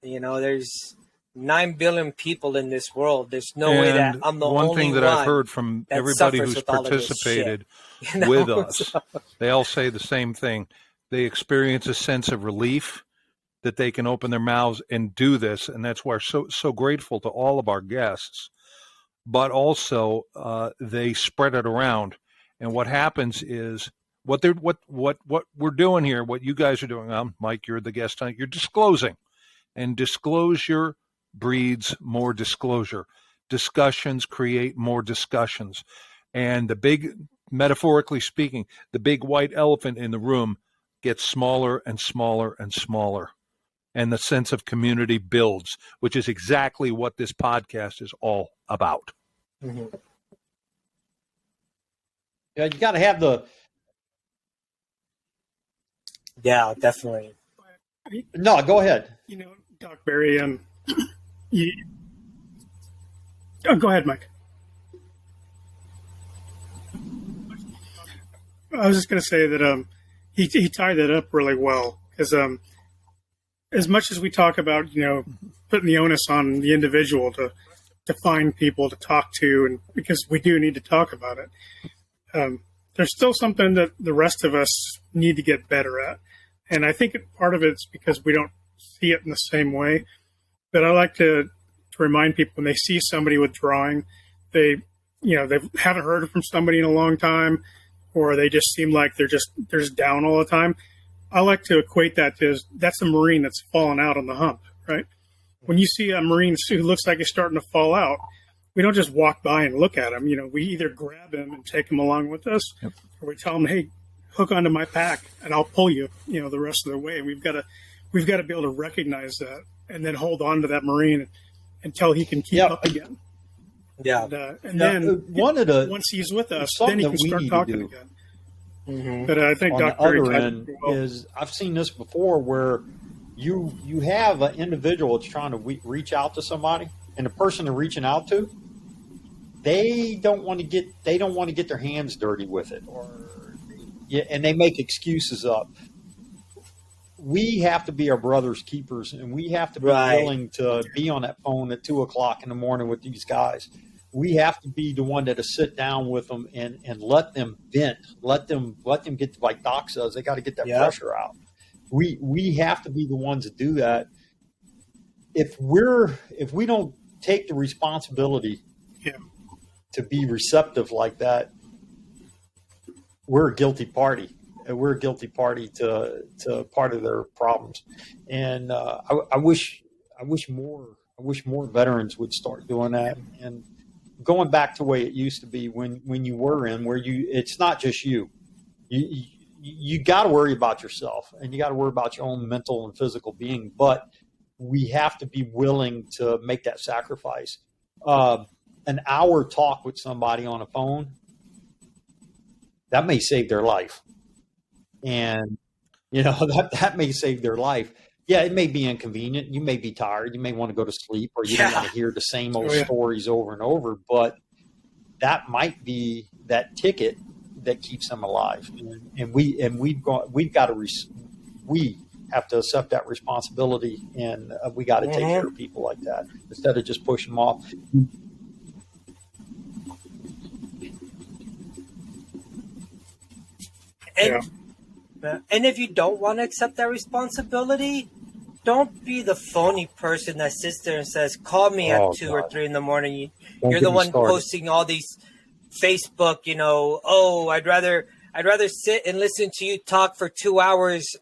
There's 9 billion people in this world. There's no way that I'm the one only thing that one I've heard from that everybody suffers who's with all of this shit. participated with us, they all say the same thing. They experience a sense of relief that they can open their mouths and do this, and that's why we're so grateful to all of our guests. But also, they spread it around, and what happens is what we're doing here, what you guys are doing. Mike, you're the guest tonight. You're disclosing, and disclosure breeds more disclosure. Discussions create more discussions, and metaphorically speaking, the big white elephant in the room gets smaller and smaller and smaller, and the sense of community builds, which is exactly what this podcast is all about. Mm-hmm. Yeah, you got to have Yeah, definitely. No, go ahead. You know, Doc Barry, you, go ahead, Mike. I was just going to say that he tied that up really well, because as much as we talk about, you know, putting the onus on the individual to find people to talk to, and because we do need to talk about it, there's still something that the rest of us need to get better at. And I think part of it's because we don't see it in the same way. But I like to remind people when they see somebody withdrawing, they haven't heard from somebody in a long time, or they just seem like they're just down all the time. I like to equate that to that's a Marine that's fallen out on the hump, right? When you see a Marine who looks like he's starting to fall out, we don't just walk by and look at him. You know, we either grab him and take him along with us, yep, or we tell him, "Hey, hook onto my pack, and I'll pull you." You know, the rest of the way. We've got to be able to recognize that, and then hold on to that Marine until he can keep up again. Yeah, and then once he's with us, then he can start talking again. Mm-hmm. But I think on the other end is I've seen this before where you have an individual that's trying to reach out to somebody, and the person they're reaching out to, they don't want to get their hands dirty with it, and they make excuses up. We have to be our brother's keepers, and we have to be willing to be on that phone at 2:00 in the morning with these guys. We have to be the one to sit down with them and let them vent, let them get, like Doc says, they got to get that pressure out. We have to be the ones to do that. If we don't take the responsibility to be receptive like that, we're a guilty party. We're a guilty party to part of their problems. And I wish more veterans would start doing that. And going back to the way it used to be when you were in, where it's not just you got to worry about yourself, and you got to worry about your own mental and physical being, but we have to be willing to make that sacrifice. An hour talk with somebody on a phone, that may save their life. And you know, that may save their life. Yeah, it may be inconvenient. You may be tired. You may want to go to sleep, or you don't want to hear the same old stories over and over. But that might be that ticket that keeps them alive. And we have to accept that responsibility, and we got to take care of people like that instead of just pushing them off. And if you don't want to accept that responsibility, don't be the phony person that sits there and says, "Call me at 2 or 3 in the morning." You're the one posting all these Facebook, you know, "Oh, I'd rather sit and listen to you talk for 2 hours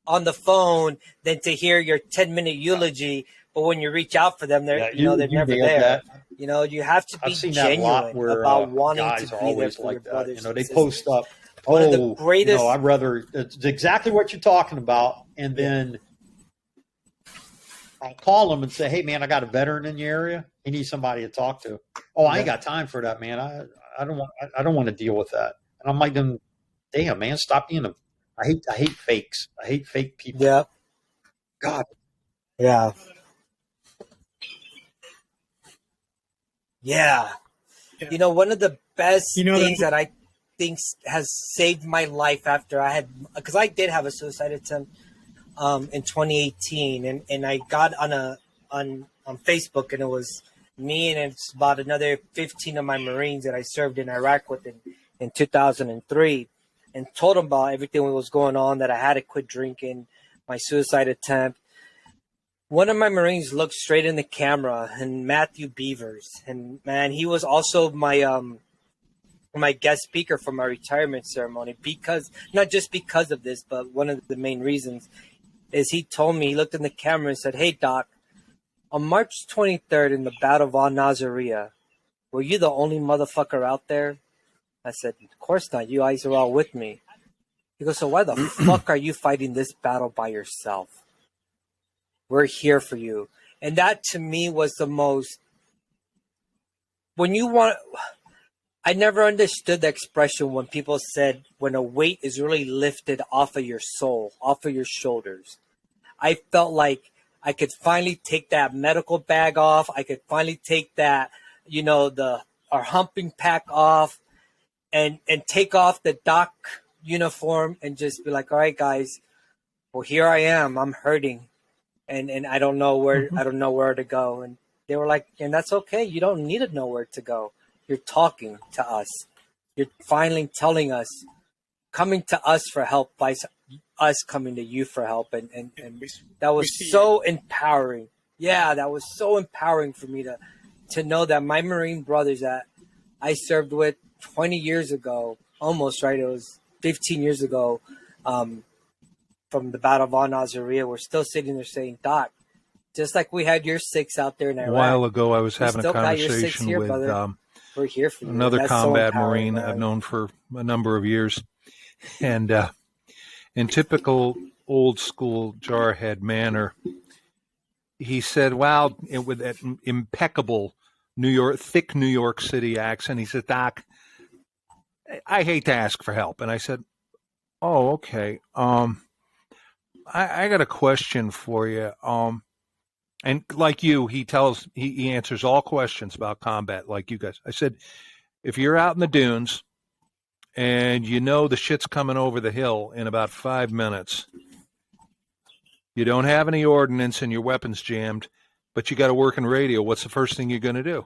on the phone than to hear your 10-minute eulogy." But when you reach out for them, they're never there. That. You know, you have to be genuine about wanting to be there for your brothers. You know, they post up. One of the greatest. I'd rather. It's exactly what you're talking about, and then I'll call them and say, "Hey, man, I got a veteran in your area. He needs somebody to talk to." "Oh, I ain't got time for that, man. I don't want to deal with that." And I'm like, "Then, damn, man, stop being a. I hate fakes. I hate fake people." Yeah. God. Yeah. Yeah. You know, one of the best things that I think has saved my life after because I did have a suicide attempt in 2018, and I got on Facebook, and it was me and it's about another 15 of my Marines that I served in Iraq with in 2003, and told them about everything that was going on, that I had to quit drinking, my suicide attempt. One of my Marines looked straight in the camera, and Matthew Beavers, and man, he was also my guest speaker for my retirement ceremony, because not just because of this, but one of the main reasons is he told me, he looked in the camera and said, "Hey, Doc, on March 23rd in the Battle of Al-Nasiriyah, were you the only motherfucker out there?" I said, "Of course not. You guys are all with me." He goes, "So why the fuck are you fighting this battle by yourself? We're here for you." And that to me was the most, when you want, I never understood the expression when people said when a weight is really lifted off of your soul, off of your shoulders. I felt like I could finally take that medical bag off. I could finally take that, our humping pack off and take off the doc uniform and just be like, all right, guys, well, here I am. I'm hurting and I don't know where, I don't know where to go. And they were like, and that's okay. You don't need to know where to go. You're talking to us. You're finally telling us, coming to us for help by us coming to you for help. And that was so empowering. Yeah, that was so empowering for me to know that my Marine brothers that I served with 20 years ago, almost, right? It was 15 years ago from the Battle of Al Nazariya, we're still sitting there saying, Doc, just like we had your 6 out there in Iraq. A while ago, I was having a conversation here, with we're here for you. another combat so Marine man. I've known for a number of years. And in typical old school jarhead manner, he said, wow, with that impeccable thick New York City accent, he said, Doc, I hate to ask for help. And I said, oh, okay. I got a question for you. And like you, he answers all questions about combat like you guys. I said, if you're out in the dunes and you know the shit's coming over the hill in about 5 minutes, you don't have any ordnance and your weapon's jammed, but you got a working radio, what's the first thing you're going to do?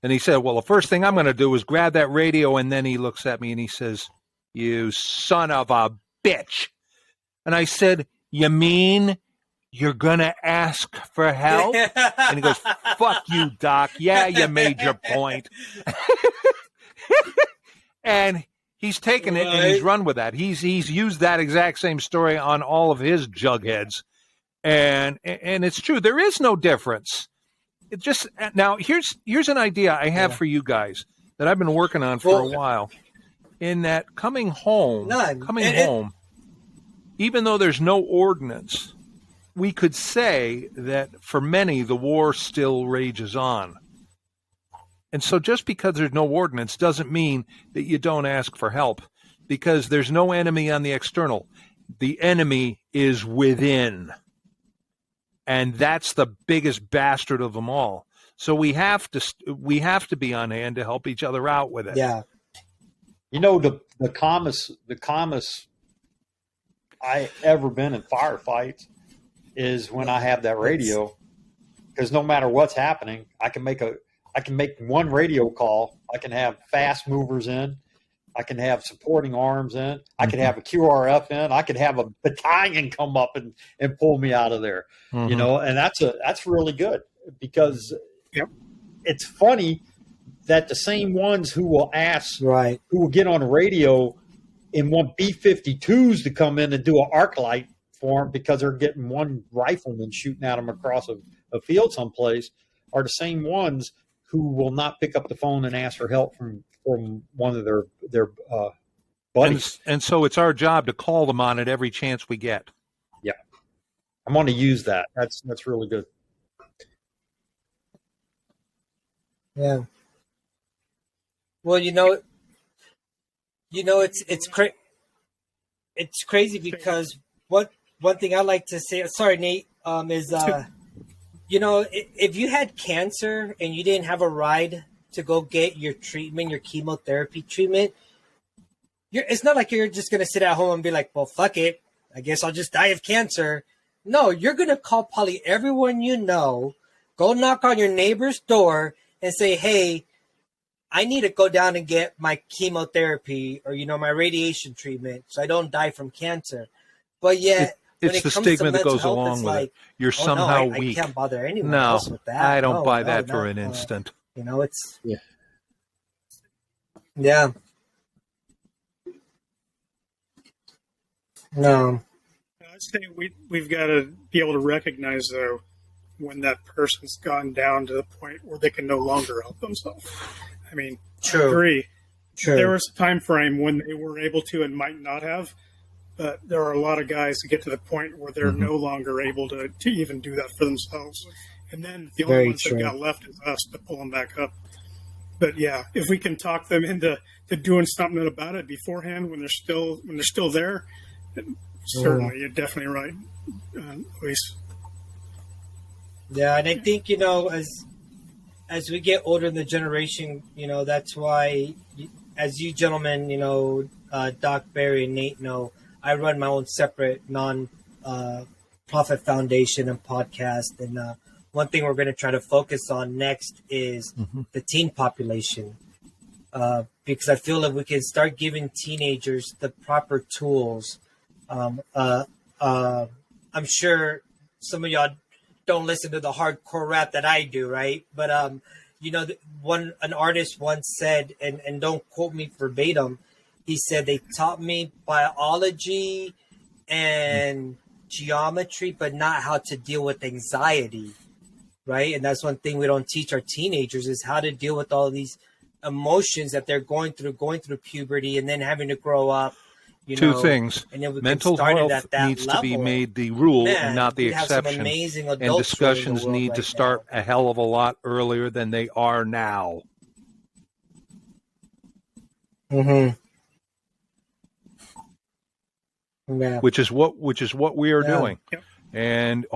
And he said, well, the first thing I'm going to do is grab that radio. And then he looks at me and he says, you son of a bitch. And I said, you mean you're going to ask for help? And he goes, fuck you, Doc. Yeah, you made your point. And he's taken it and he's run with that. He's used that exact same story on all of his jugheads. And it's true. There is no difference. It just now here's an idea I have for you guys that I've been working on for a while. In that coming home, even though there's no ordnance, we could say that for many, the war still rages on. And so just because there's no ordnance doesn't mean that you don't ask for help, because there's no enemy on the external. The enemy is within. And that's the biggest bastard of them all. So we have to be on hand to help each other out with it. Yeah. The calmest I ever been in firefights is when I have that radio, because no matter what's happening, I can make one radio call. I can have fast movers in. I can have supporting arms in. I could have a QRF in. I could have a battalion come up and pull me out of there. Mm-hmm. And that's really good, because it's funny that the same ones who will ask, who will get on the radio and want B-52s to come in and do an arc light for them because they're getting one rifleman shooting at them across a field someplace, are the same ones who will not pick up the phone and ask for help from one of their buddies. And so it's our job to call them on it every chance we get. Yeah. I'm going to use that. That's really good. Yeah. Well, it's crazy because one thing I like to say, sorry, Nate, is if you had cancer and you didn't have a ride to go get your treatment, your chemotherapy treatment, it's not like you're just gonna sit at home and be like, well, fuck it, I guess I'll just die of cancer. No, you're gonna call probably everyone you know, go knock on your neighbor's door and say, hey, I need to go down and get my chemotherapy or, my radiation treatment so I don't die from cancer. But yet, it's the stigma that goes along with it. You're somehow weak. I can't bother anyone else with that. I don't buy that for an instant. It's... Yeah. No. I'd say we've got to be able to recognize, though, when that person's gone down to the point where they can no longer help themselves. I mean, True. I agree. True. There was a time frame when they were able to and might not have, but there are a lot of guys who get to the point where they're no longer able to even do that for themselves. And then the only ones that got left is us to pull them back up. But yeah, if we can talk them into doing something about it beforehand when they're still there, certainly you're definitely right, Luis. Yeah, and I think, as we get older in the generation, that's why, as you gentlemen, Doc, Barry, and Nate know, I run my own separate non-profit foundation and podcast. And one thing we're going to try to focus on next is the teen population. Because I feel like we can start giving teenagers the proper tools. I'm sure some of y'all don't listen to the hardcore rap that I do, right? But an artist once said, and don't quote me verbatim, he said they taught me biology and geometry, but not how to deal with anxiety, right? And that's one thing we don't teach our teenagers is how to deal with all these emotions that they're going through puberty and then having to grow up. Two things. Mental health needs to be made the rule and not the exception. And discussions need to start a hell of a lot earlier than they are now. Yeah. Which is what we are doing. Yep. And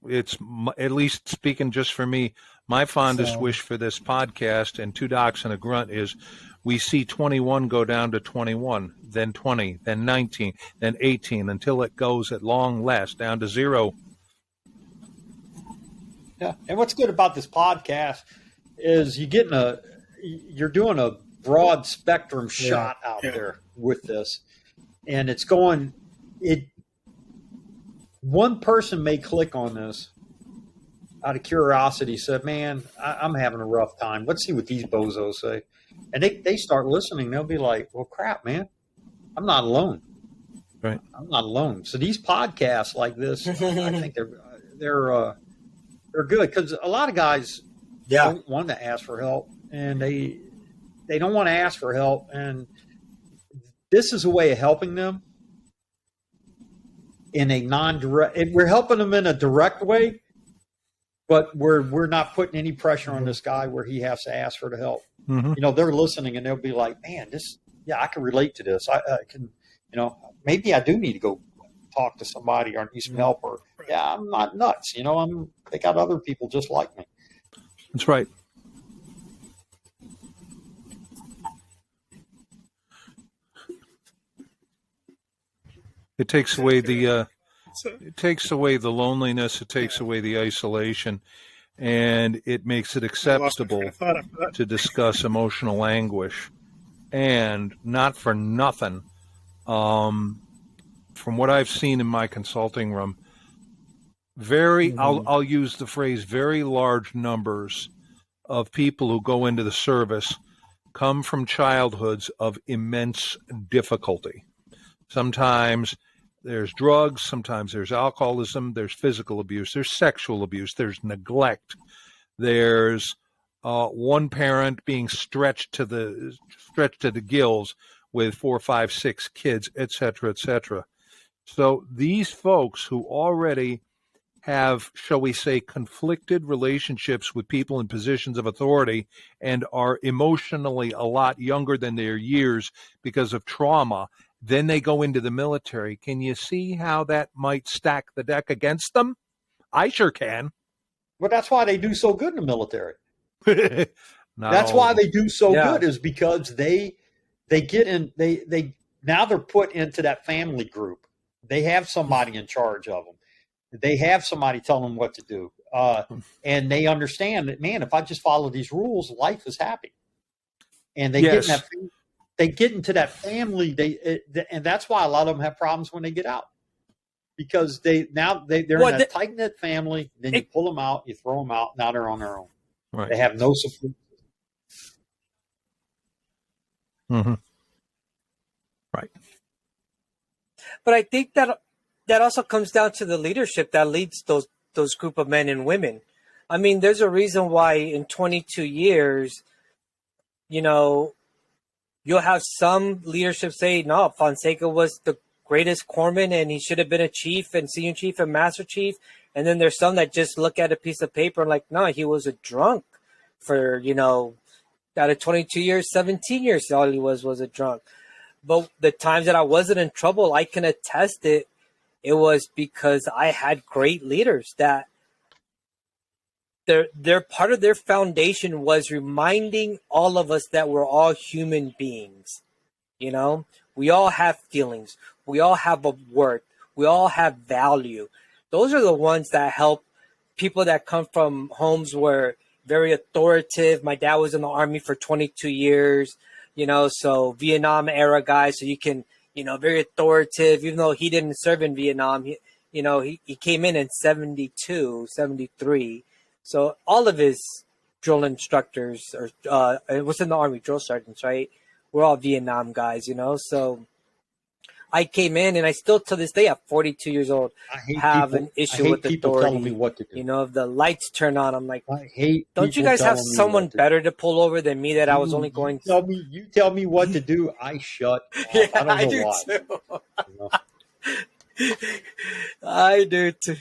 it's, at least speaking just for me, my fondest wish for this podcast and Two Docs and a Grunt is we see 21 go down to 21, then 20, then 19, then 18, until it goes at long last down to 0. Yeah, and what's good about this podcast is you're doing a broad spectrum shot out there with this, and it's going. One person may click on this out of curiosity, said, "Man, I'm having a rough time. Let's see what these bozos say." And they start listening. They'll be like, "Well, crap, man, I'm not alone. Right? I'm not alone." So these podcasts like this, I think they're good because a lot of guys don't want to ask for help, and they don't want to ask for help, and this is a way of helping them in a non-direct. We're helping them in a direct way, but we're not putting any pressure on this guy where he has to ask for the help. Mm-hmm. They're listening and they'll be like, "Man, I can relate to this. I can, maybe I do need to go talk to somebody or need some help, or I'm not nuts. They got other people just like me." That's right. It takes away the loneliness. It takes away the isolation, and it makes it acceptable to discuss emotional anguish. And not for nothing, from what I've seen in my consulting room, I'll use the phrase, very large numbers of people who go into the service come from childhoods of immense difficulty. Sometimes there's drugs, sometimes there's alcoholism, there's physical abuse, there's sexual abuse, there's neglect, there's one parent being stretched to the gills with 4, 5, 6 kids, etc., etc. So these folks who already have, shall we say, conflicted relationships with people in positions of authority and are emotionally a lot younger than their years because of trauma, then they go into the military. Can you see how that might stack the deck against them? I sure can. Well, that's why they do so good in the military. That's why they do so good, is because they get in, now they're put into that family group. They have somebody in charge of them. They have somebody telling them what to do. And they understand that, man, if I just follow these rules, life is happy. And they get into that family. And that's why a lot of them have problems when they get out, because they're in that tight knit family. Then you pull them out, you throw them out. Now they're on their own. Right. They have no support. Mm-hmm. Right. But I think that also comes down to the leadership that leads those group of men and women. I mean, there's a reason why in 22 years, you'll have some leadership say, no, Fonseca was the greatest corpsman and he should have been a chief and senior chief and master chief. And then there's some that just look at a piece of paper and like, no, he was a drunk for, Out of 22 years, 17 years, all he was a drunk. But the times that I wasn't in trouble, I can attest it. It was because I had great leaders that their part of their foundation was reminding all of us that we're all human beings. You know, we all have feelings. We all have a worth. We all have value. Those are the ones that help people that come from homes where very authoritative. My dad was in the Army for 22 years, you know, so Vietnam era guy. So you can, you know, very authoritative, even though he didn't serve in Vietnam. He came in 72, 73. So all of his drill instructors was in the Army, drill sergeants, right? We're all Vietnam guys, you know, so I came in, and I still to this day at 42 years old have an issue with people authority. telling me what to do. You know, if the lights turn on, I'm like, I hate. don't you guys have someone better to pull over than me that I was only going to? You tell me what to do, I shut off. Yeah, I don't know why. too. You know? I do too.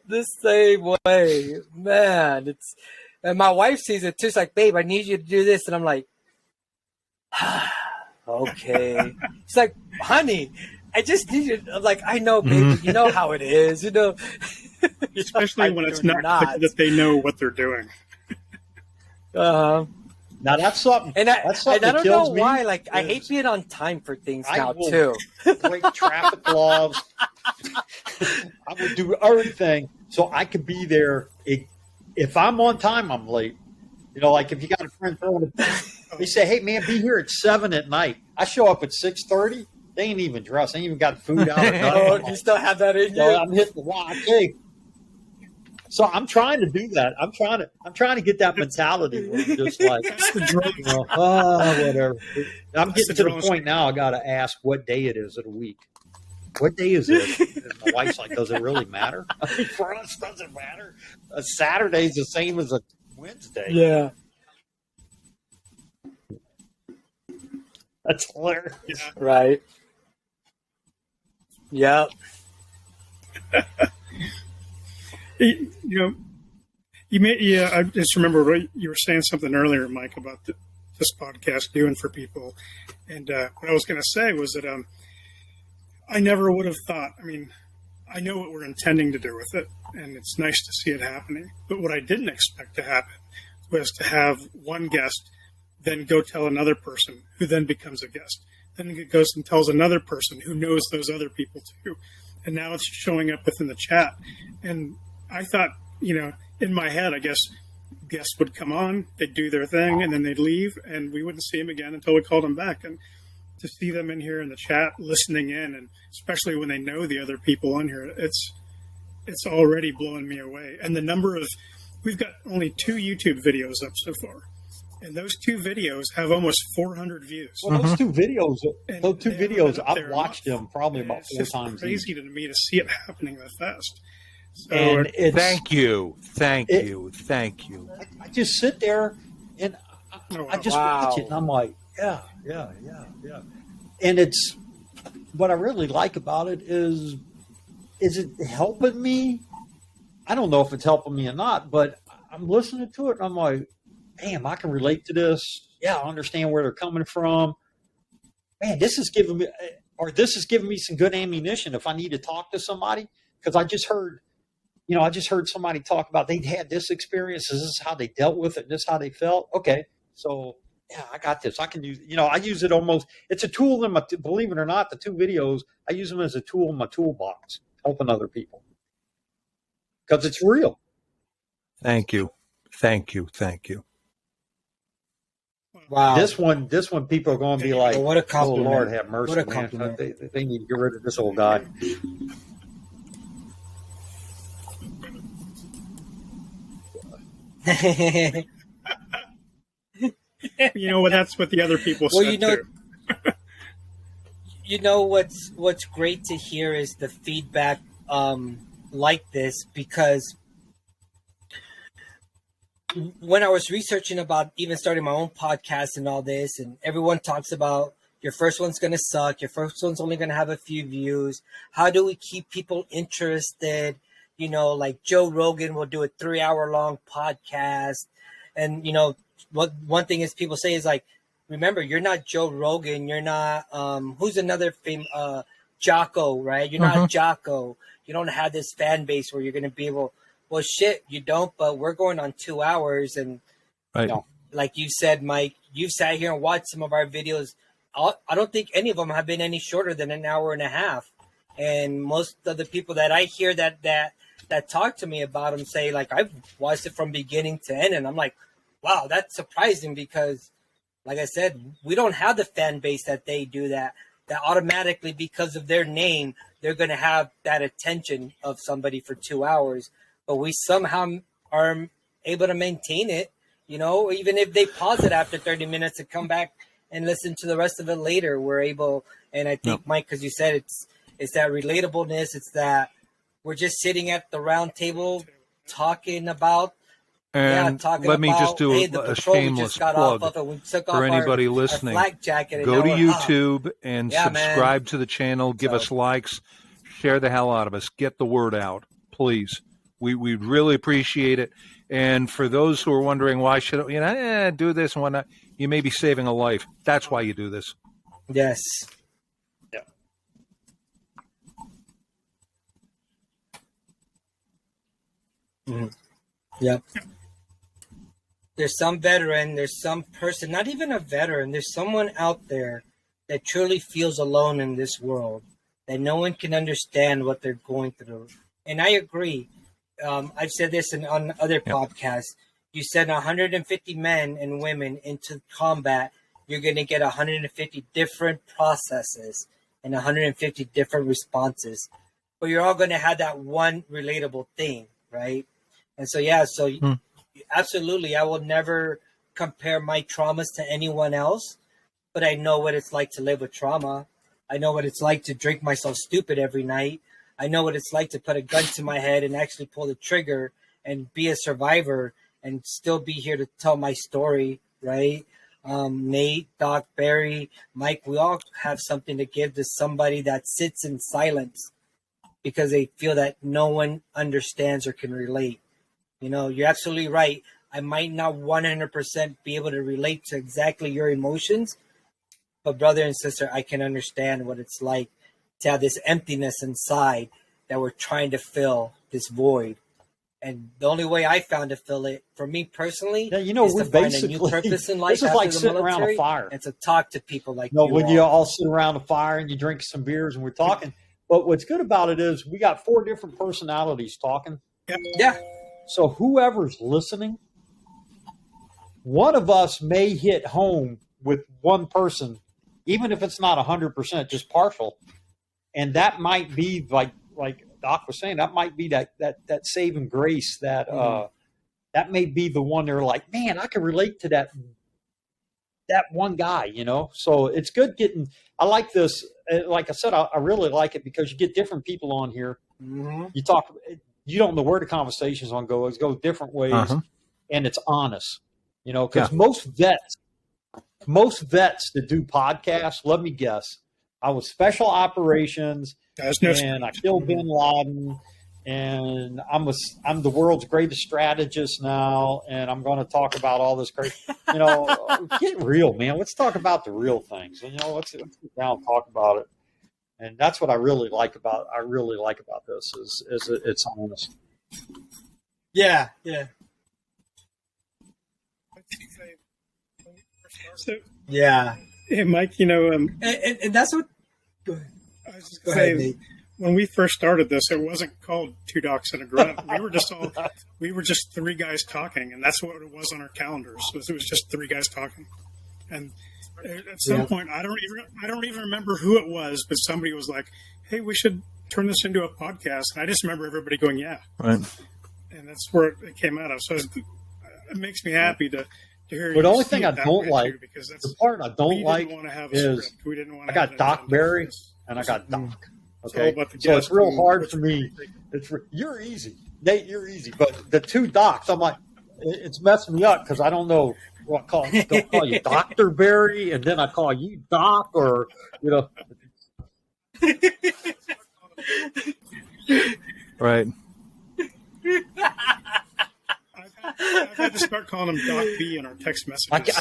The same way, man. And my wife sees it too. She's like, babe, I need you to do this. And I'm like, okay. She's like, honey, I just need you. I'm like, I know, baby. You know how it is, you know. Especially when it's not clear that they know what they're doing. Uh-huh. Now that's something. And I don't know why. Like, I hate is being on time for things I now will too. break traffic laws. I would do everything so I could be there. If I'm on time, I'm late. You know, like if you got a friend throwing they say, "Hey man, be here at 7 at night." I show up at 6:30. They ain't even dressed. They ain't even got food out. Or nothing. You still have that in you? I'm hitting the watch. Hey. So I'm trying to do that. I'm trying to get that mentality where I'm just like, you know, whatever. I'm getting to the point now. I got to ask what day it is of the week. What day is it? And my wife's like, does it really matter? I mean, for us, does it matter? A Saturday's the same as a Wednesday. Yeah. That's hilarious. Right. Yep. You know, I just remember you were saying something earlier, Mike, about this podcast doing for people. And what I was going to say was that I never would have thought, I mean, I know what we're intending to do with it, and it's nice to see it happening. But what I didn't expect to happen was to have one guest then go tell another person who then becomes a guest. Then it goes and tells another person who knows those other people too. And now it's showing up within the chat. And I thought, you know, in my head, I guess guests would come on, they'd do their thing, and then they'd leave, and we wouldn't see them again until we called them back. And to see them in here in the chat, listening in, and especially when they know the other people on here, it's already blowing me away. And the number of, we've got only 2 YouTube videos up so far, and those 2 videos have almost 400 views. Well, those two videos, I've watched them probably about 4 times. It's crazy to me to see it happening that fast. So and Thank you. I just sit there and I just watch it, and I'm like, yeah. And it's what I really like about it is it helping me? I don't know if it's helping me or not, but I'm listening to it and I'm like, damn, I can relate to this. Yeah, I understand where they're coming from. Man, this is giving me some good ammunition if I need to talk to somebody. Because I just heard somebody talk about they'd had this experience. This is how they dealt with it. This is how they felt. Okay, so yeah, I got this. I can use. I use it almost. It's a tool in my. Believe it or not, the 2 videos I use them as a tool in my toolbox, helping other people because it's real. Thank you. Wow. This one, people are going to be like, what a "Oh compliment. Lord, have mercy, What a man! compliment. They need to get rid of this old guy." you know what? That's what the other people said too. You know what's great to hear is the feedback like this, because when I was researching about even starting my own podcast and all this, and everyone talks about your first one's going to suck, your first one's only going to have a few views. How do we keep people interested? like Joe Rogan will do a 3-hour-long podcast. And, what one thing is people say is like, remember, you're not Joe Rogan. You're not, who's another Jocko, right? You're not Jocko. You don't have this fan base where you're going to be able, well, shit, you don't, but we're going on 2 hours. And, Right. Like you said, Mike, you've sat here and watched some of our videos. I don't think any of them have been any shorter than an hour and a half. And most of the people that I hear that talk to me about them say, like, I've watched it from beginning to end. And I'm like, wow, that's surprising because, like I said, we don't have the fan base that they do that automatically, because of their name, they're going to have that attention of somebody for 2 hours. But we somehow are able to maintain it, even if they pause it after 30 minutes and come back and listen to the rest of it later, we're able. And I think, Mike, because you said it's that relatableness. It's that we're just sitting at the round table talking about. And let me just do a shameless plug for anybody listening. Go to YouTube and subscribe to the channel. Give us likes. Share the hell out of us. Get the word out, please. We'd really appreciate it. And for those who are wondering why should do this and whatnot, you may be saving a life. That's why you do this. Yes. Yeah. Mm-hmm. Yep. There's some veteran, there's some person, not even a veteran, there's someone out there that truly feels alone in this world, that no one can understand what they're going through. And I agree. I've said this on other podcasts. You send 150 men and women into combat, you're going to get 150 different processes and 150 different responses. But you're all going to have that one relatable thing, right? And so, absolutely, I will never compare my traumas to anyone else, but I know what it's like to live with trauma. I know what it's like to drink myself stupid every night. I know what it's like to put a gun to my head and actually pull the trigger and be a survivor and still be here to tell my story, right? Nate, Doc, Barry, Mike, we all have something to give to somebody that sits in silence because they feel that no one understands or can relate. You're absolutely right. I might not 100% be able to relate to exactly your emotions, but brother and sister, I can understand what it's like to have this emptiness inside that we're trying to fill, this void. And the only way I found to fill it, for me personally, is to find a new purpose in life. This is like sitting around a fire and to talk to people like when you all sit around a fire and you drink some beers and we're talking. But what's good about it is we got 4 different personalities talking. Yeah. So whoever's listening, one of us may hit home with one person, even if it's not 100%, just partial. And that might be like Doc was saying, that might be that saving grace that that may be the one they're like, man, I can relate to that one guy, So it's good getting. I like this. Like I said, I really like it because you get different people on here. Mm-hmm. You talk. You don't know where the conversation's on go. It goes different ways, and it's honest. Because most vets that do podcasts, let me guess, I was special operations, and I killed Bin Laden, and I'm the world's greatest strategist now, and I'm going to talk about all this crazy. Get real, man. Let's talk about the real things. And let's sit down and talk about it. And that's what I really like about this is it's honest. Yeah. So, yeah. Hey, Mike, and that's what. Go ahead. I was just going to say, when we first started this, it wasn't called Two Docs and a Grunt. We were just 3 guys talking, and that's what it was on our calendars. It was just 3 guys talking, and at some point, I don't even remember who it was, but somebody was like, "Hey, we should turn this into a podcast." And I just remember everybody going, "Yeah," right. And that's where it came out of. So it makes me happy to hear. But the only thing I don't like, because the part I don't like is I got Doc Barry and I got Doc. Okay, so it's real hard for me. You're easy, Nate. You're easy, but the 2 Docs, I'm like, it's messing me up because I don't know. Well, don't call you Dr. Barry, and then I call you Doc, or Right. start calling him Doc B in our text messages.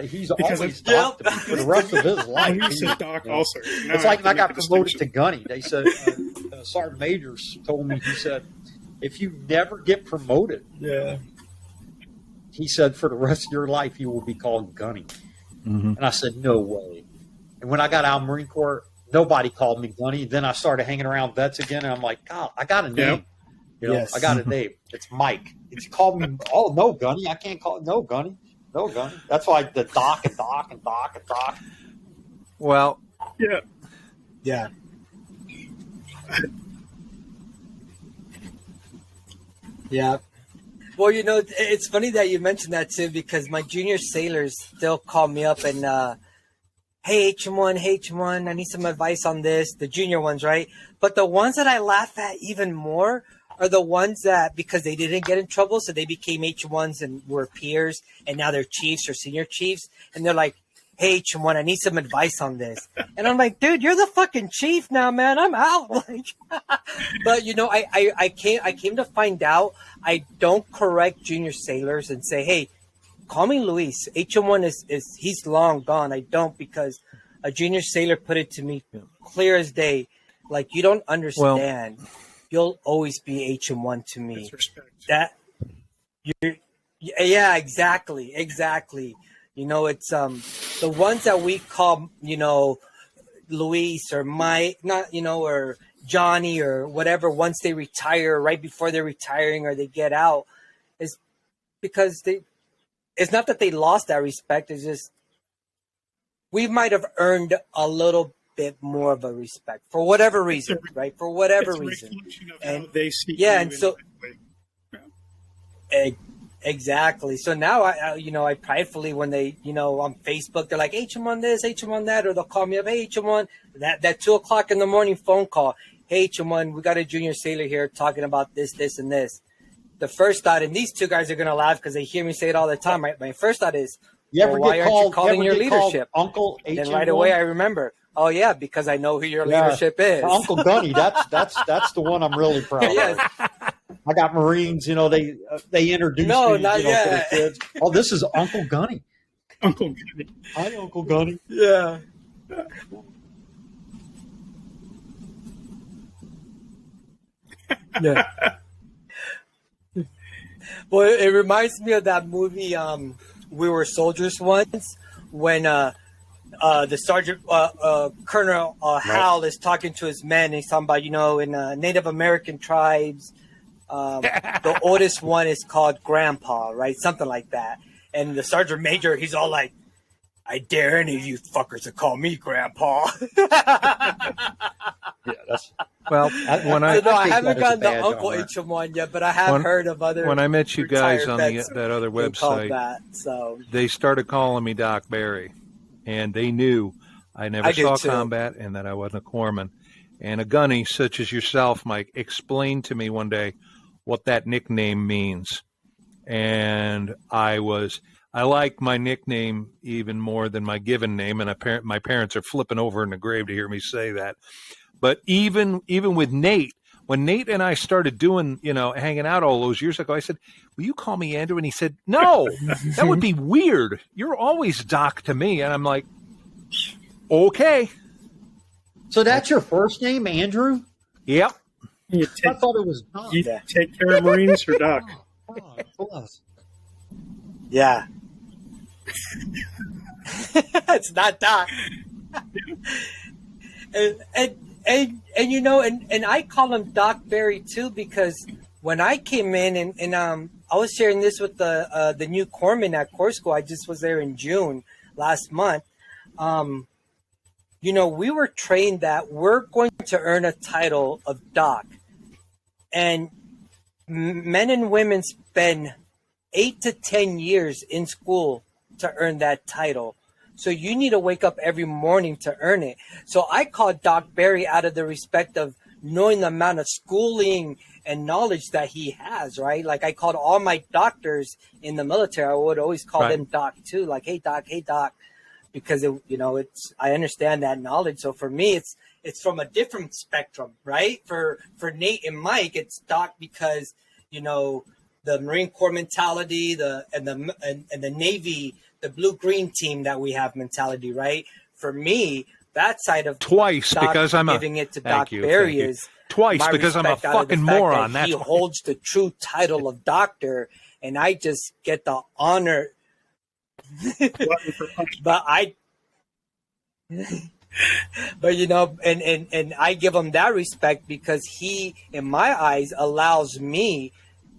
He's because always Doc for the rest of his life. And we said Doc also. It's like when I got promoted to Gunny. They said, Sergeant Majors told me, he said, if you never get promoted, he said, for the rest of your life, you will be called Gunny. And I said, no way. And when I got out of Marine Corps, nobody called me Gunny. Then I started hanging around vets again, and I'm like, God, I got a name. You know, I got a name. It's Mike. It's called me. Oh no, Gunny. I can't call it. No, Gunny. No, Gunny. That's why the Doc and Doc and Doc and Doc. Well, Yeah. Yeah. Well, you know, it's funny that you mentioned that too, because my junior sailors still call me up and, hey, HM1, I need some advice on this. The junior ones, right? But the ones that I laugh at even more are the ones that, because they didn't get in trouble, so they became H1s and were peers, and now they're chiefs or senior chiefs, and they're like, hey, HM1, I need some advice on this. And I'm like, dude, you're the fucking chief now, man. I'm out. Like, but you know, I came to find out I don't correct junior sailors and say, hey, call me Luis. HM1 is he's long gone. I don't, because a junior sailor put it to me clear as day. Like, you don't understand. Well, you'll always be HM1 to me. That yeah, exactly. You know, it's the ones that we call, you know, Luis or Mike, not, you know, or Johnny or whatever, once they retire, right before they're retiring or they get out, is because it's not that they lost that respect. It's just we might have earned a little bit more of a respect for whatever reason, right? For whatever reason. And they see and so exactly. So now I pridefully, when they, you know, on Facebook, they're like HM1 this, HM1 that, or they'll call me up, hey, HM1, that 2:00 in the morning phone call. Hey, HM1, we got a junior sailor here talking about this, and this. The first thought, and these two guys are going to laugh because they hear me say it all the time. My first thought is, why aren't you calling your leadership? Uncle HM1? Then right away I remember, oh yeah, because I know who your leadership is. Uncle Gunny, that's the one I'm really proud of. I got Marines, you know, they introduced me, you know, to the kids. Oh, this is Uncle Gunny. Uncle Gunny. Hi, Uncle Gunny. Yeah. Yeah. Well, it reminds me of that movie, We Were Soldiers Once, when the sergeant, Colonel Hal is talking to his men, and he's talking about, you know, in Native American tribes, the oldest one is called Grandpa, right? Something like that. And the sergeant major, he's all like, I dare any of you fuckers to call me Grandpa. Yeah, that's... Well, I haven't gotten the Uncle HM1 yet, but I have heard of other. When I met you guys on that other website, they started calling me Doc Barry, and they knew I never saw combat and that I wasn't a corpsman. And a gunny such as yourself, Mike, explained to me one day what that nickname means, and I like my nickname even more than my given name, and my parents are flipping over in the grave to hear me say that. But even with Nate, when Nate and I started doing, you know, hanging out all those years ago, I said, will you call me Andrew? And he said, no, that would be weird. You're always Doc to me. And I'm like, okay. So that's your first name, Andrew? Yep. I thought it was Doc. You take care of Marines or Doc? Yeah. It's not Doc. And you know, and I call him Doc Barry too, because when I came in and I was sharing this with the new corpsman at Corps School. I just was there in June last month. You know, we were trained that we're going to earn a title of Doc, and men and women spend 8 to 10 years in school to earn that title. So you need to wake up every morning to earn it. So I call Doc Barry out of the respect of knowing the amount of schooling and knowledge that he has, right? Like I called all my doctors in the military. I would always call them Doc too. Like, hey, Doc, because I understand that knowledge. So for me, it's from a different spectrum, right? For Nate and Mike, it's Doc because, you know, the Marine Corps mentality, and the Navy, the blue-green team that we have mentality, right? For me, that side of Twice Doc because I'm giving it to Doc you, Barry thank you. is Twice my because I'm a respect out of the fucking fact moron. that he That's why. holds the true title of doctor, and I just get the honor. But you know, and I give him that respect because he, in my eyes, allows me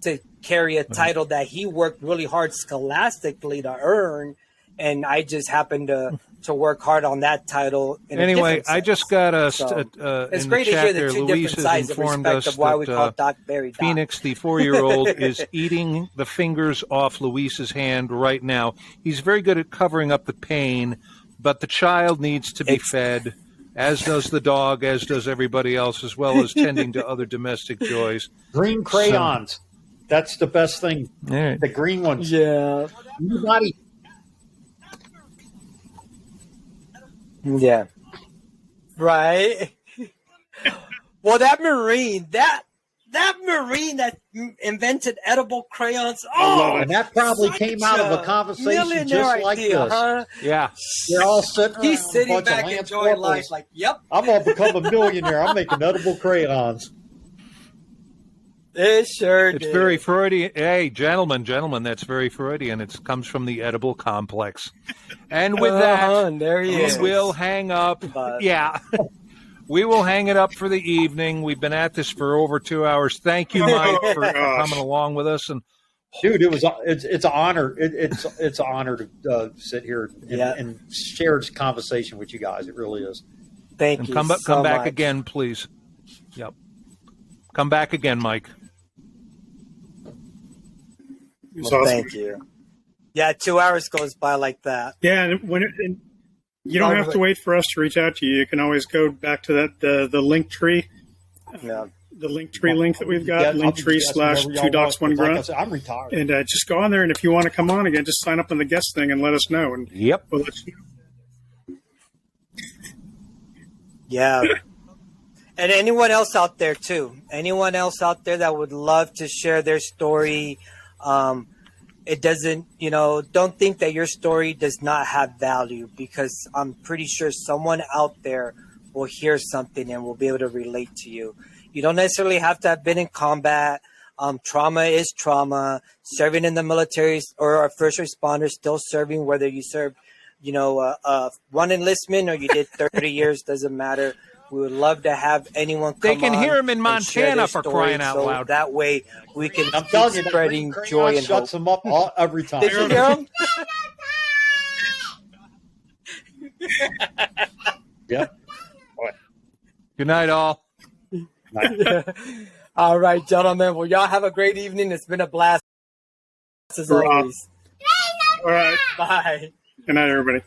to carry a title that he worked really hard scholastically to earn, and I just happen to work hard on that title. Anyway, I just got it's in great the to chat hear the there. two Luis different has sides of informed respect us of why we that call Doc Barry Doc. Phoenix, the 4-year-old, is eating the fingers off Luis's hand right now. He's very good at covering up the pain, but the child needs to be fed, as does the dog, as does everybody else, as well as tending to other domestic joys. Green crayons. That's the best thing. Right. The green ones. Yeah. Anybody. Yeah. Right. Well, that Marine that invented edible crayons. Oh, And that probably came out of a conversation just like idea, this. huh? Yeah. They're all sitting He's around, sitting a bunch back of Lance enjoying Corporals. life like, yep. I'm going to become a millionaire. I'm making edible crayons. It sure It's did. very Freudian. Hey, gentlemen, that's very Freudian. It comes from the edible complex. And with that, there he we is. will hang up. But- Yeah. We will hang it up for the evening. We've been at this for over 2 hours. Thank you, Mike, for coming along with us. And Dude, it's an honor. It's an honor to sit here and share this conversation with you guys. It really is. Thank you. come so back much. again, please. Yep. Come back again, Mike. It's Well, awesome. thank you. Yeah, 2 hours goes by like that. Yeah, and you don't have to wait for us to reach out to you. You can always go back to that the link tree, Yeah. the link tree link that we've got, Yeah, linktree / 2 docs 1 Like I grunt, said, I'm retired. and just go on there. And if you want to come on again, just sign up on the guest thing and let us know, and Yep. we'll let you know. Yeah. And anyone else out there too. Anyone else out there that would love to share their story. It doesn't, don't think that your story does not have value, because I'm pretty sure someone out there will hear something and will be able to relate to you. You don't necessarily have to have been in combat. Trauma is trauma. Serving in the military or a first responder, still serving, whether you served, one enlistment or you did 30 years, doesn't matter. We would love to have anyone come They can on hear him in and share Montana their for story, crying out so loud. That way we can I'm keep telling you, that spreading green joy crayon and hope. shuts them up every time. Did you hear him? Yep. Good night, all. All right, gentlemen. Well, y'all have a great evening. It's been a blast as always. All right. Bye. Good night, everybody.